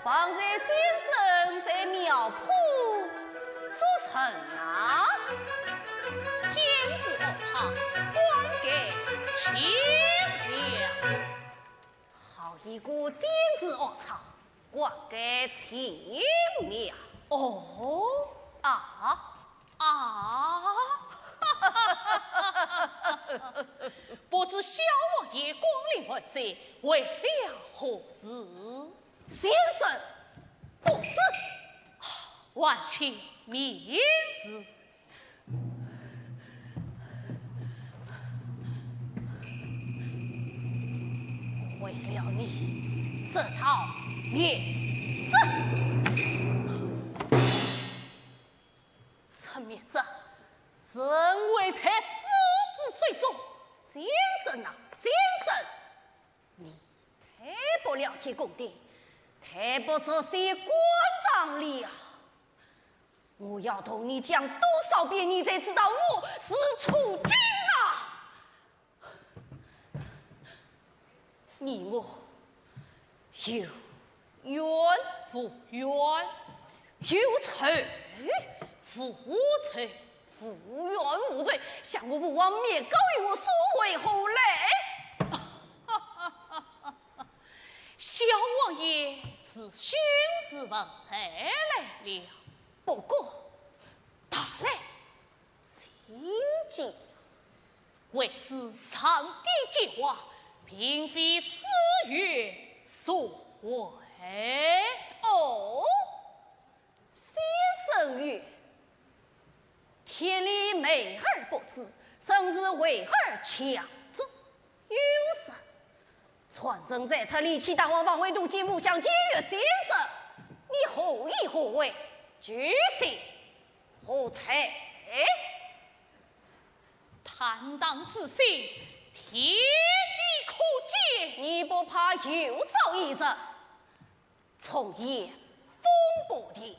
方才先生在庙铺做甚啊？监子恶草，光给清了。好一个监子恶草，光给清了。哦不知小王爷光临万岁，为了何事？先生不知，万请免事。为了你这套灭证，这灭证真为才私自随从。先生啊，先生，你太不了解公德，太不熟悉官场里啊！我要同你讲多少遍，你才知道我是储君啊！你我有冤负冤，有仇，负仇。无冤无罪，向我父王灭高于我所为何来？小王爷是是新时王才来了。不过，他来请进，为是上帝计划，并非私欲所为。哦，先生曰：“天理美而不知，生是为而强者有神。传正在册，离弃大王王为度节目相节约先生，你何意何为？居心何才？坦荡自信，天地可见。你不怕又遭一日从夜风波的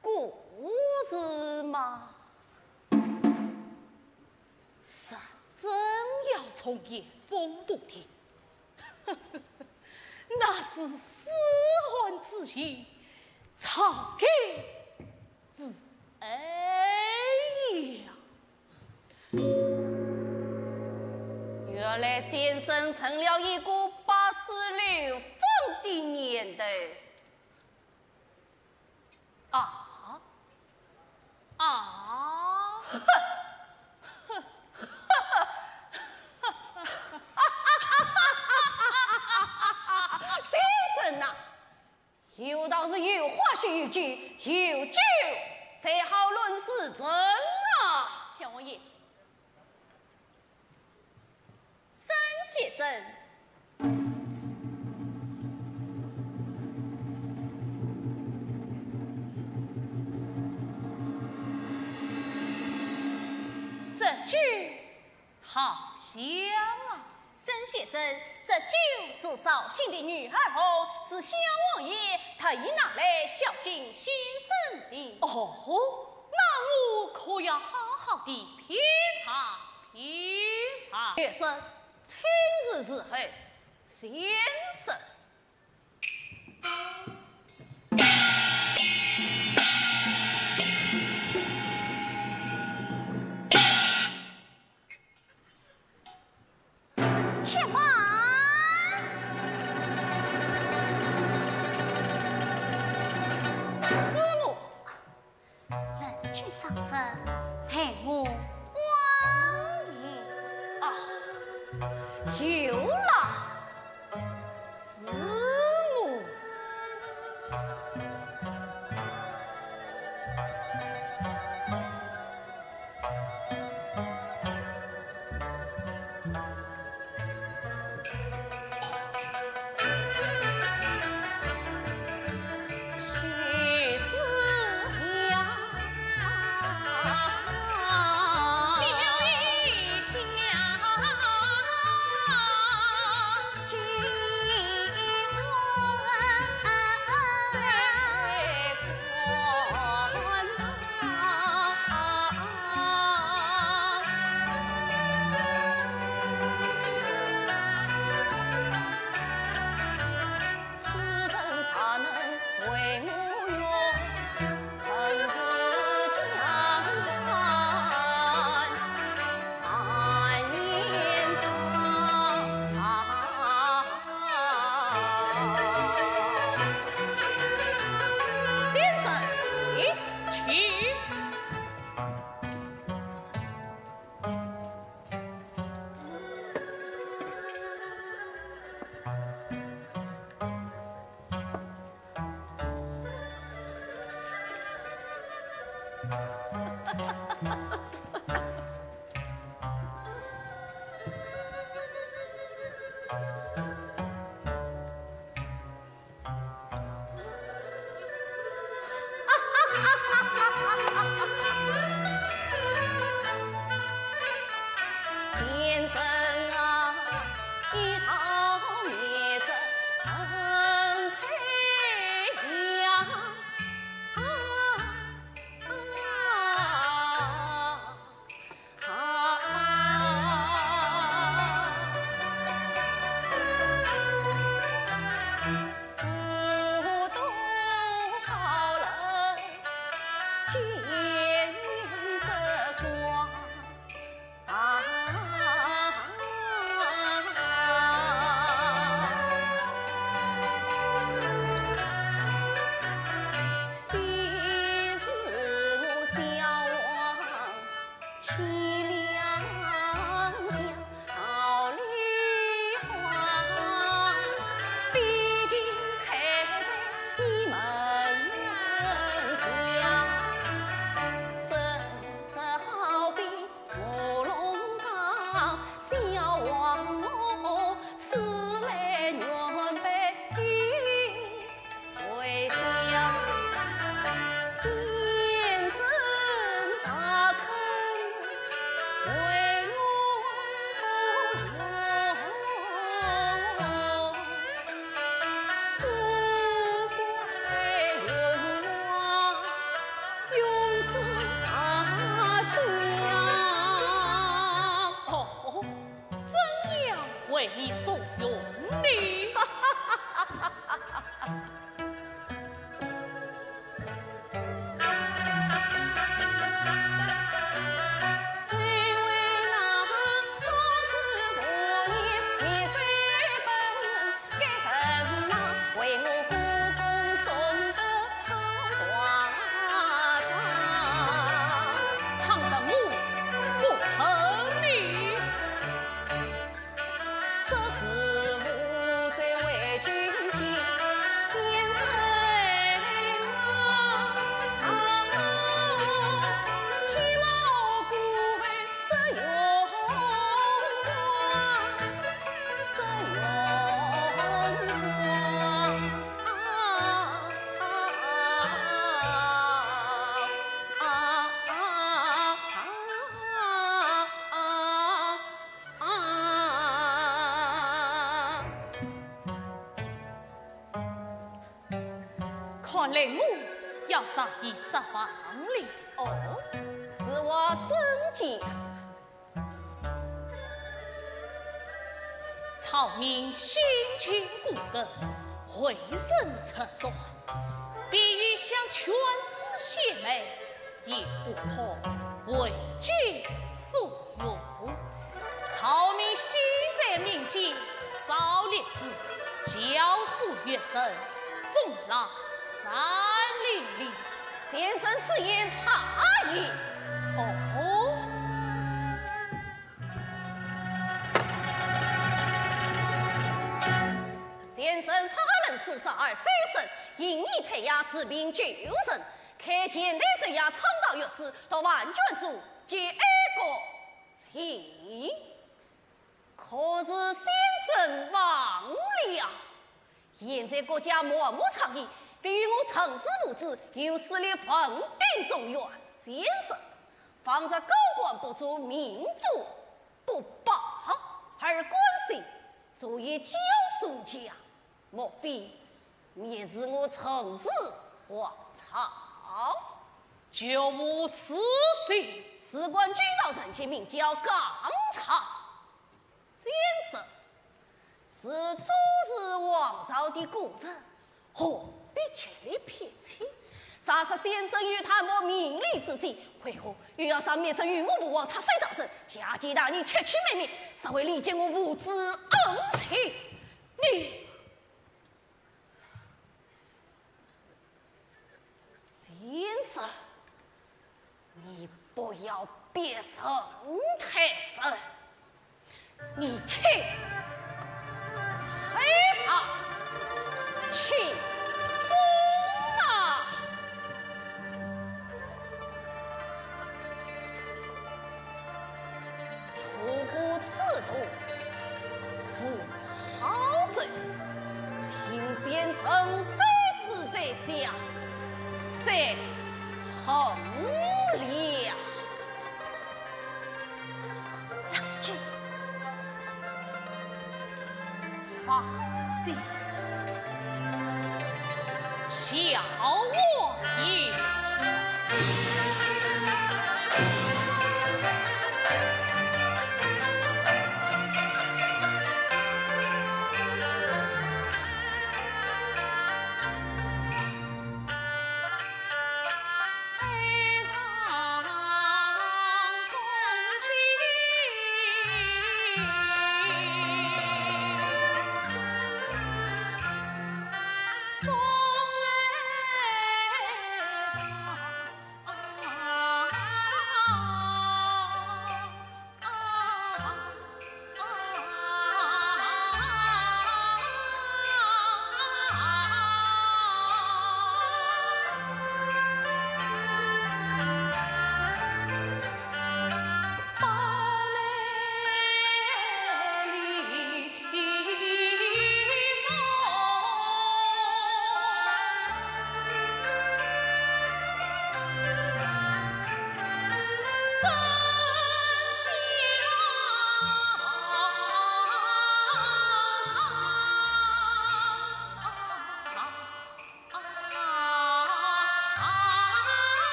故事吗？是真要从严风不停，那是死汉之情，草根之恩呀！原来先生成了一个86风的年代啊！先生呐，有道是有话是有据，有据才好论是真啊！小王爷，三先生。这酒好香啊！沈先生，这酒是绍兴的女儿红，是小王爷特意拿来孝敬先生的。哦，那我可要好好的品尝品尝。学生，请日之后，先生。且慢，师母，冷居上身，陪我王爷啊，有了，师母。许是呀，酒一香，今晚在此人啥能为我愿？曾是江山安延长。先生，请。先生啊，一刀灭这陈翠阳速度高人见色光。看来我要杀一杀房里。哦，此话怎讲？曹明心情骨梗，回身测算，必欲想全死邪魅，也不可为君所辱。曹明心在民间，造烈子，教书学生，终老3里里。先生此言差矣。哦。先生差人四十二岁生，因以才雅治病救人，看见那谁呀倡导有之，到万卷书皆个行。可是先生忘了，现在国家默默倡议，对于我城市无知，又失了封顶中原。先生，放着高官不做，民主不报，而关心足以教书家。莫非你是我城市王朝？绝无此事。事关君道人前，名叫纲常。先生是朱日王朝的功臣，何必千里撇清？杀杀先生与他没名利之心，为何又要上面这与我父王插水造成？假借大人窃取美名，稍微理解我无知恩情。你先生，你不要别生太深，你听黑场去风啊！出过此途，负好罪，请先生再思再想。再衡量，郎君放心，小我也。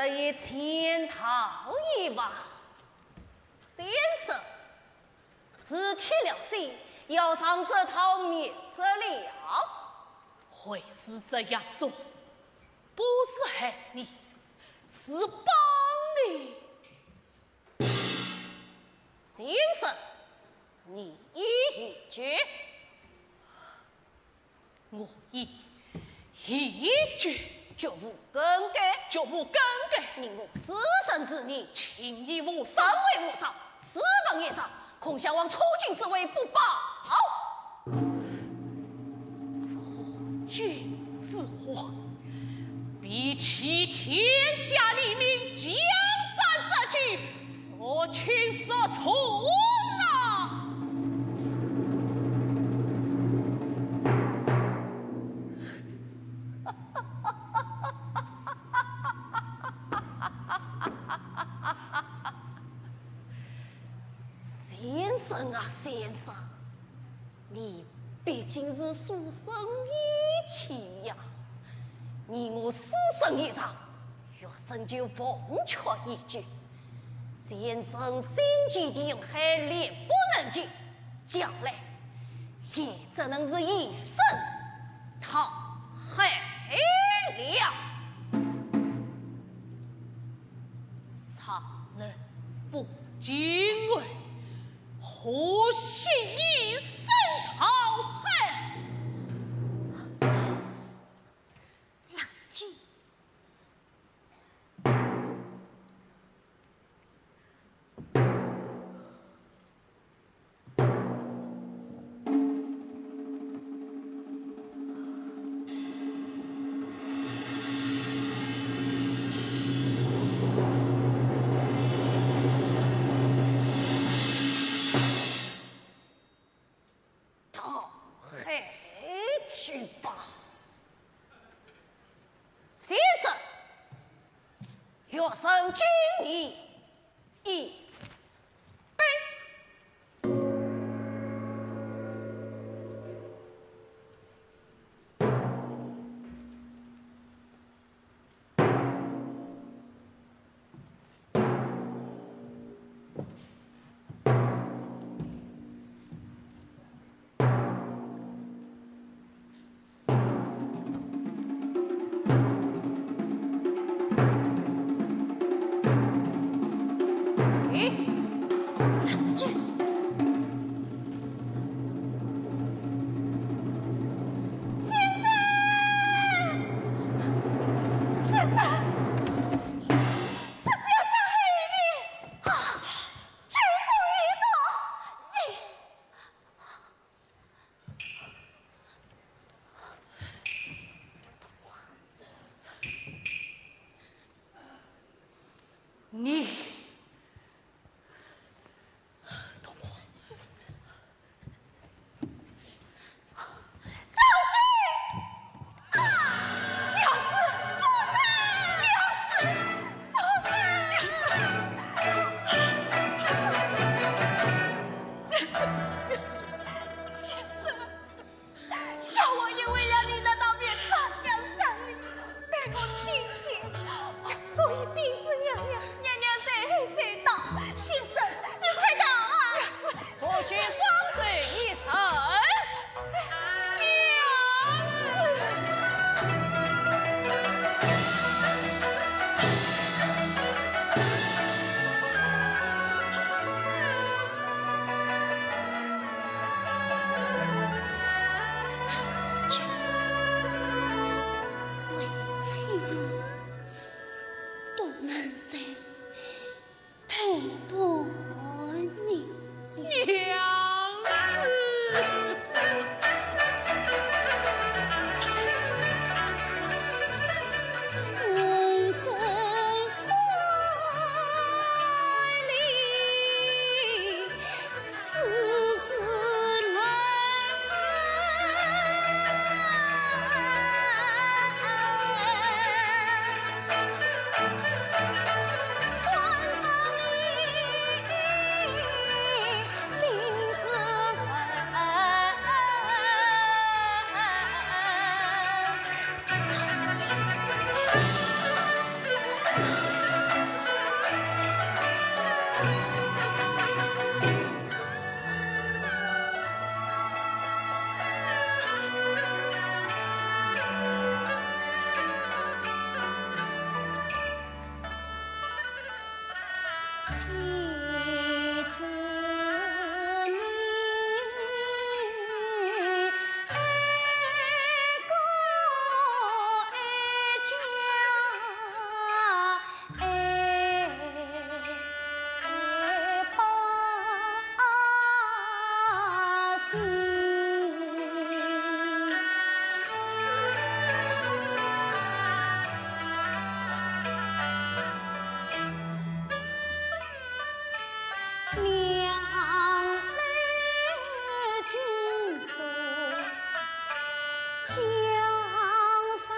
这也潜逃一往。先生，只提了心，要上这套免责了。会是这样做，不是害你，是帮你。先生，你意已决。我意已决，绝无更改。绝无更改。你我私生之念，情义无身伤。为无上，此邦业长，恐想望储君之位不保。君自我，比起天下黎民，江山社稷，所亲所从啊！先生啊，先生，你毕竟是书生一妻呀，你我私生一场，若生就奉劝一句，先生心机定还脸不能进，将来也只能是一生讨害了。常人不敬畏，何惜一生讨害？冷静。讨害去吧，先生，若生君意一杯。先娘子。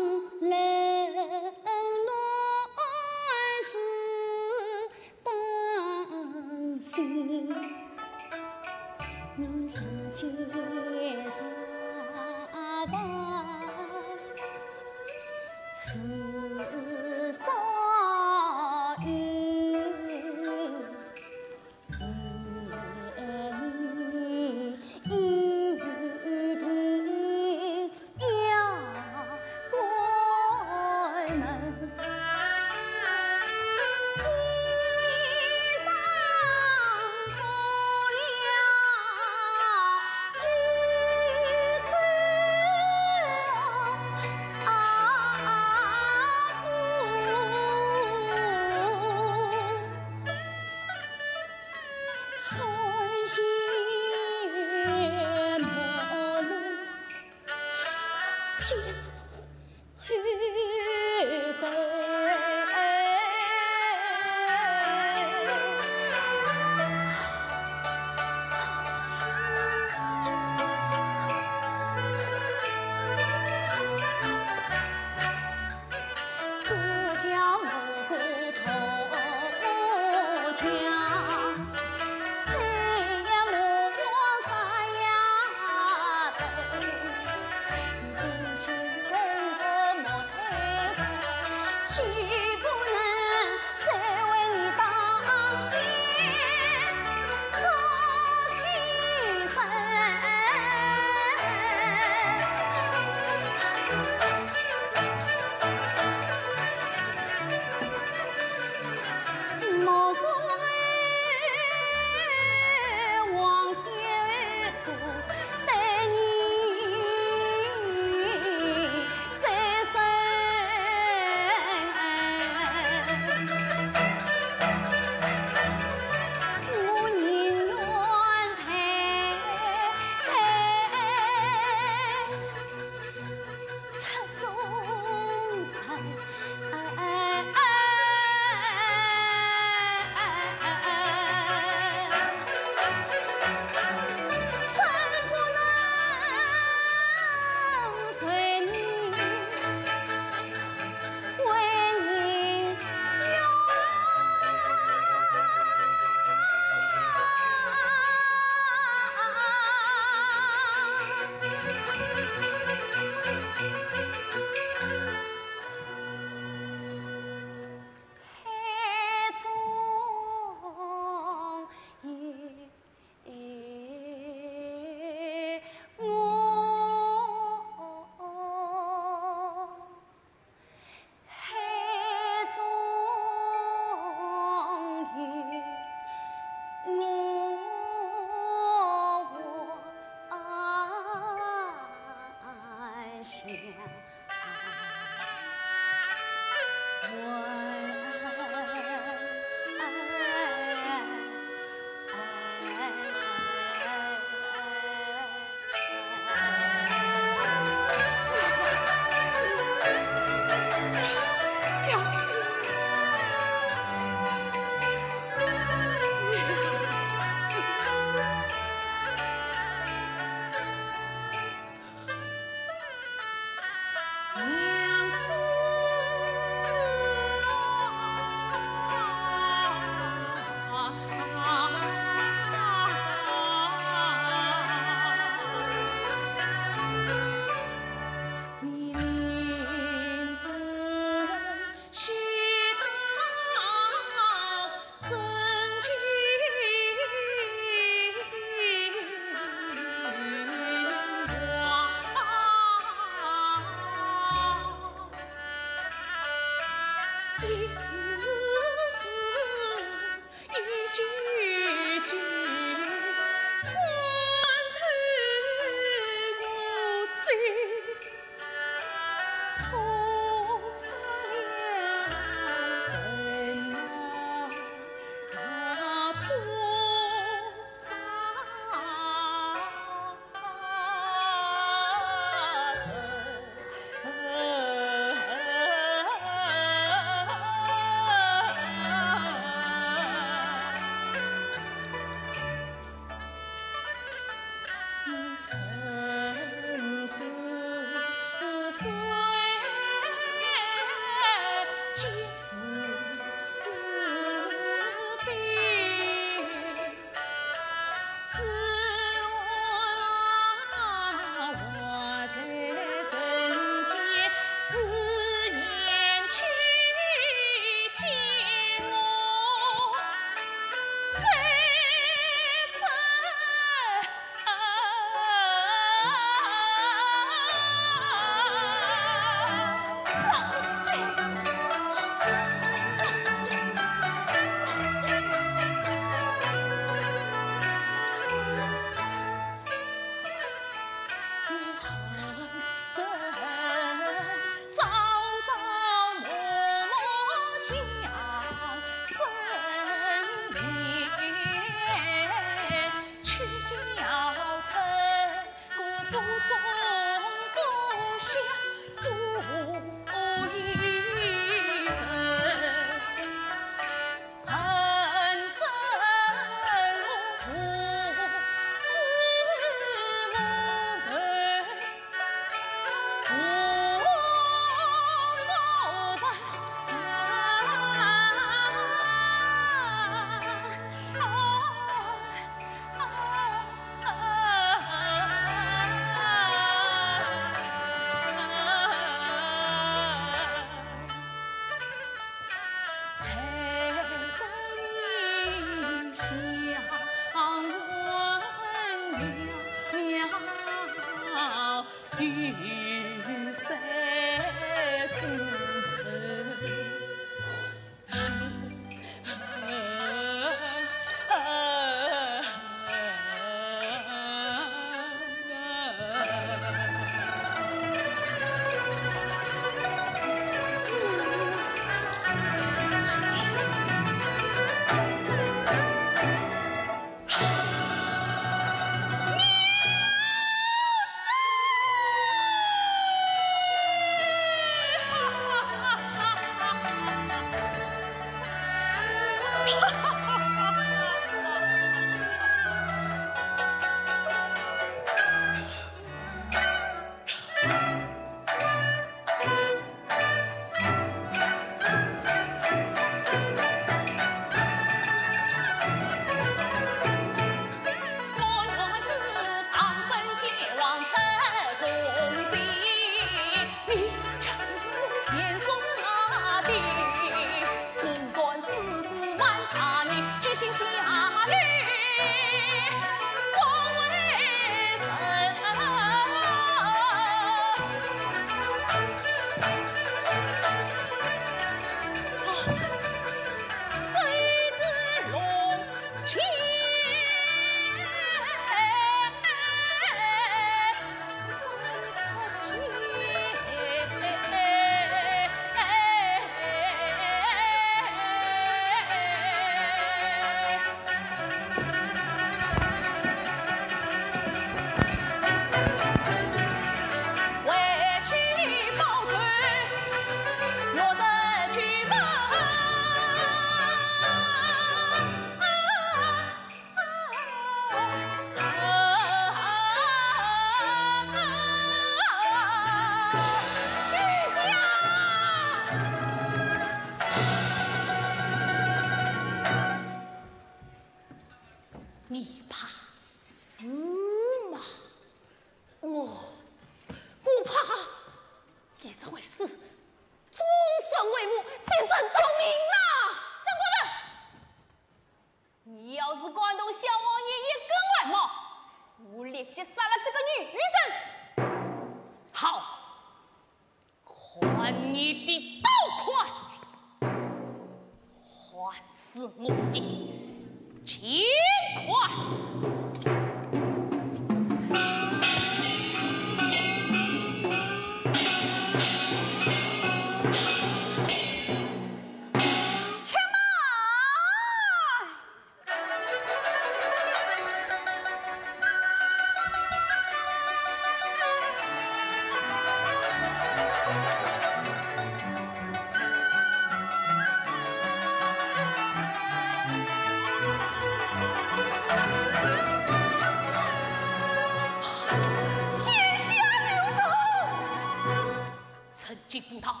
进步到身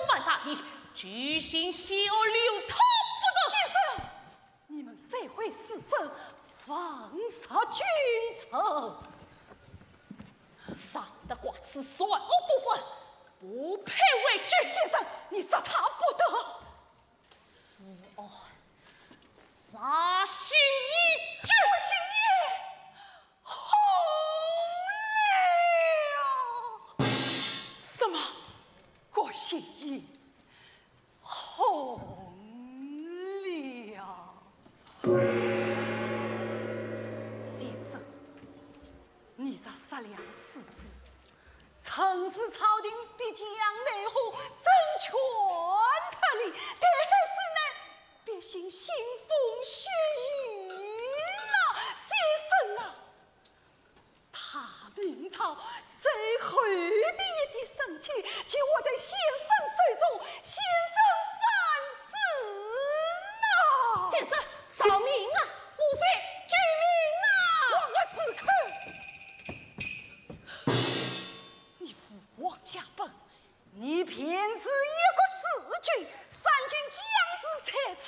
犯大义，举行血流头不得。先生，你们社会士绅放杀君臣，上得寡此算恶不分，不配为君。先生，你杀他不得。此案杀心一决。我心也红了。什么？我心也红了。先生，你这杀良世子，曾是朝廷必将内后争权特立，但是呢，百姓腥风血雨了。先生啊，他明朝最后的一滴生气，就我在先生手中，先生三死了。先生，少民啊，无非居民啊！我只看你父王家本，你偏是一个死君，三军将士在此，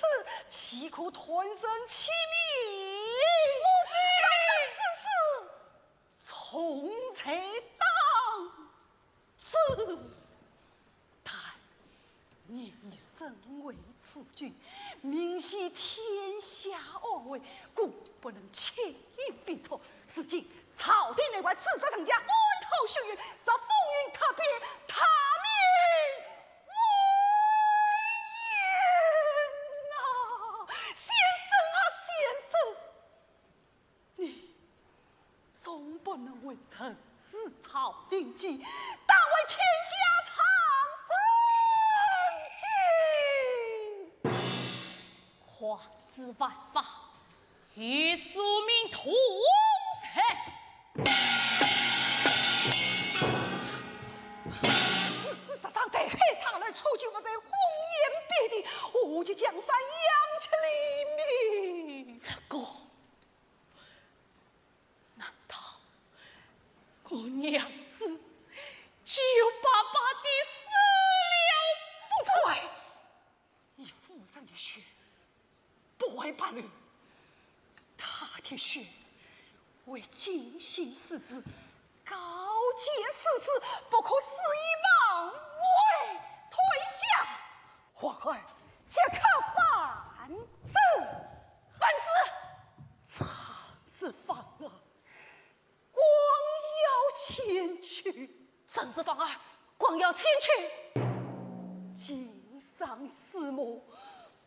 岂可吞声弃命？反正此事从才当此。但你身为储君，明系天下安危，故不能轻易犯错。如今朝廷内外赤手成家，安头秀云，则风云特变，他命危险啊！先生啊，先生，你总不能为臣死朝廷计，但为天下长生计。皇子犯法，与庶民同罪。事实上，得害他来出去，我在烽烟遍地，我就江山扬起黎明。这个，难道我娘子就巴巴地死了？不对，你父上的血不为伴侣，他的血为尽心世子，高洁世事，不可肆意妄为推下。皇儿即刻办旨，班子，常是放儿，光要前去。正是芳儿，光要前去。今上四母，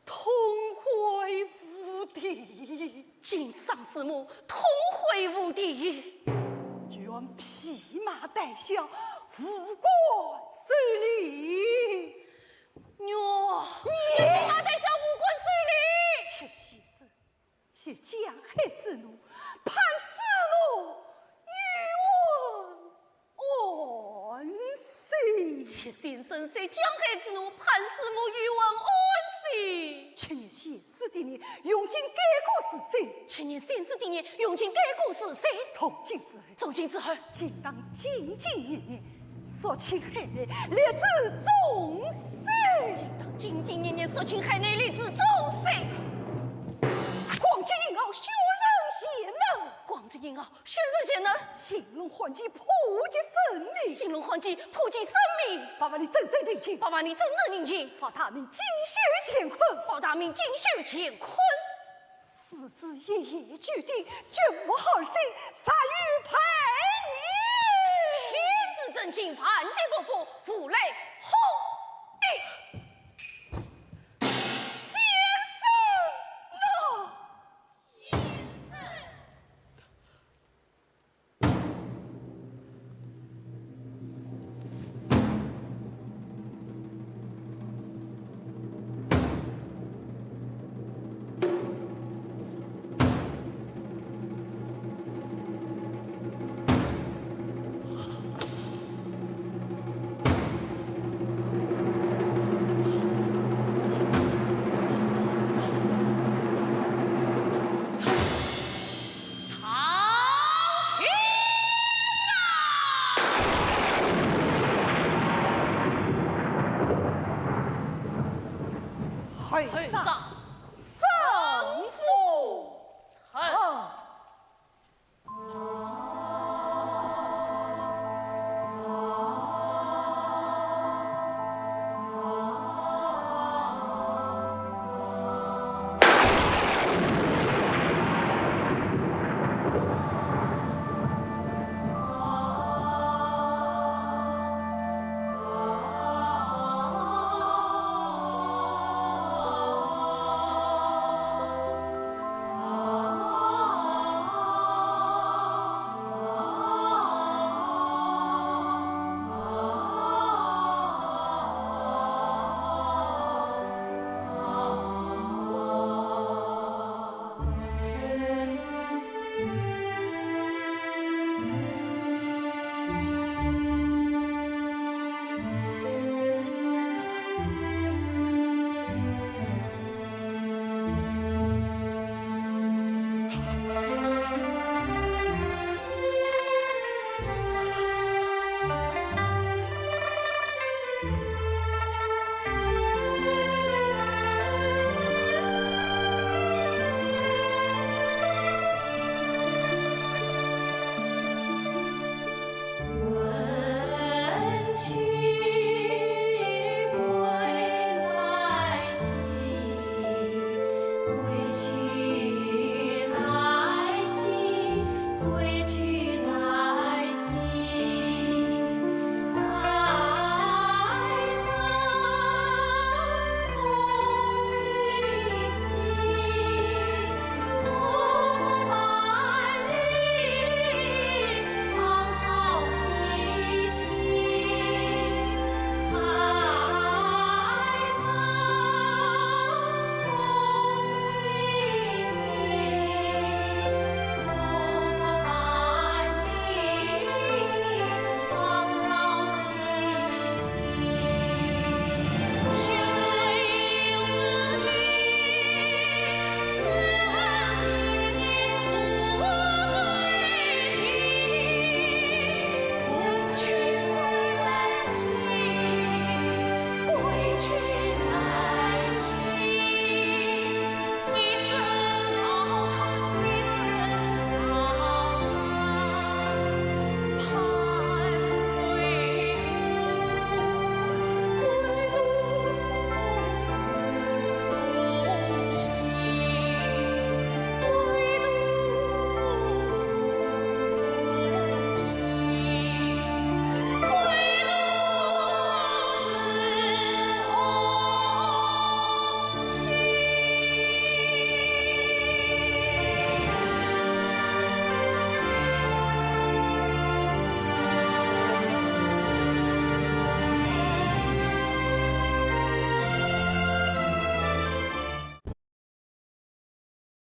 同回府邸。今上四母，同回府邸。愿匹马带孝，富国随礼。娘，你马带小武官随礼。妾先生，携江海之怒，盼丝路与我安息。妾先生虽江海之怒，盼师母与王安息。千年现世的你，用尽改过是谁？千年现世的年，用尽改过是谁？从今之后，从今之后，今当兢兢业业，说清海内，立志终身。今当兢兢业业，说清海内，立志终身。黄金银鳌，学人贤能。光之银鳌，宣仁贤能，兴隆换季，普及生命。兴隆换季，普及生命。爸爸，你真正定情，爸爸，你真正宁静，报大名金秀乾坤，报大名金秀乾坤。此子夜夜俱定，绝无好心，杀于陪你。天子真情，万劫不复，负累红帝。会长。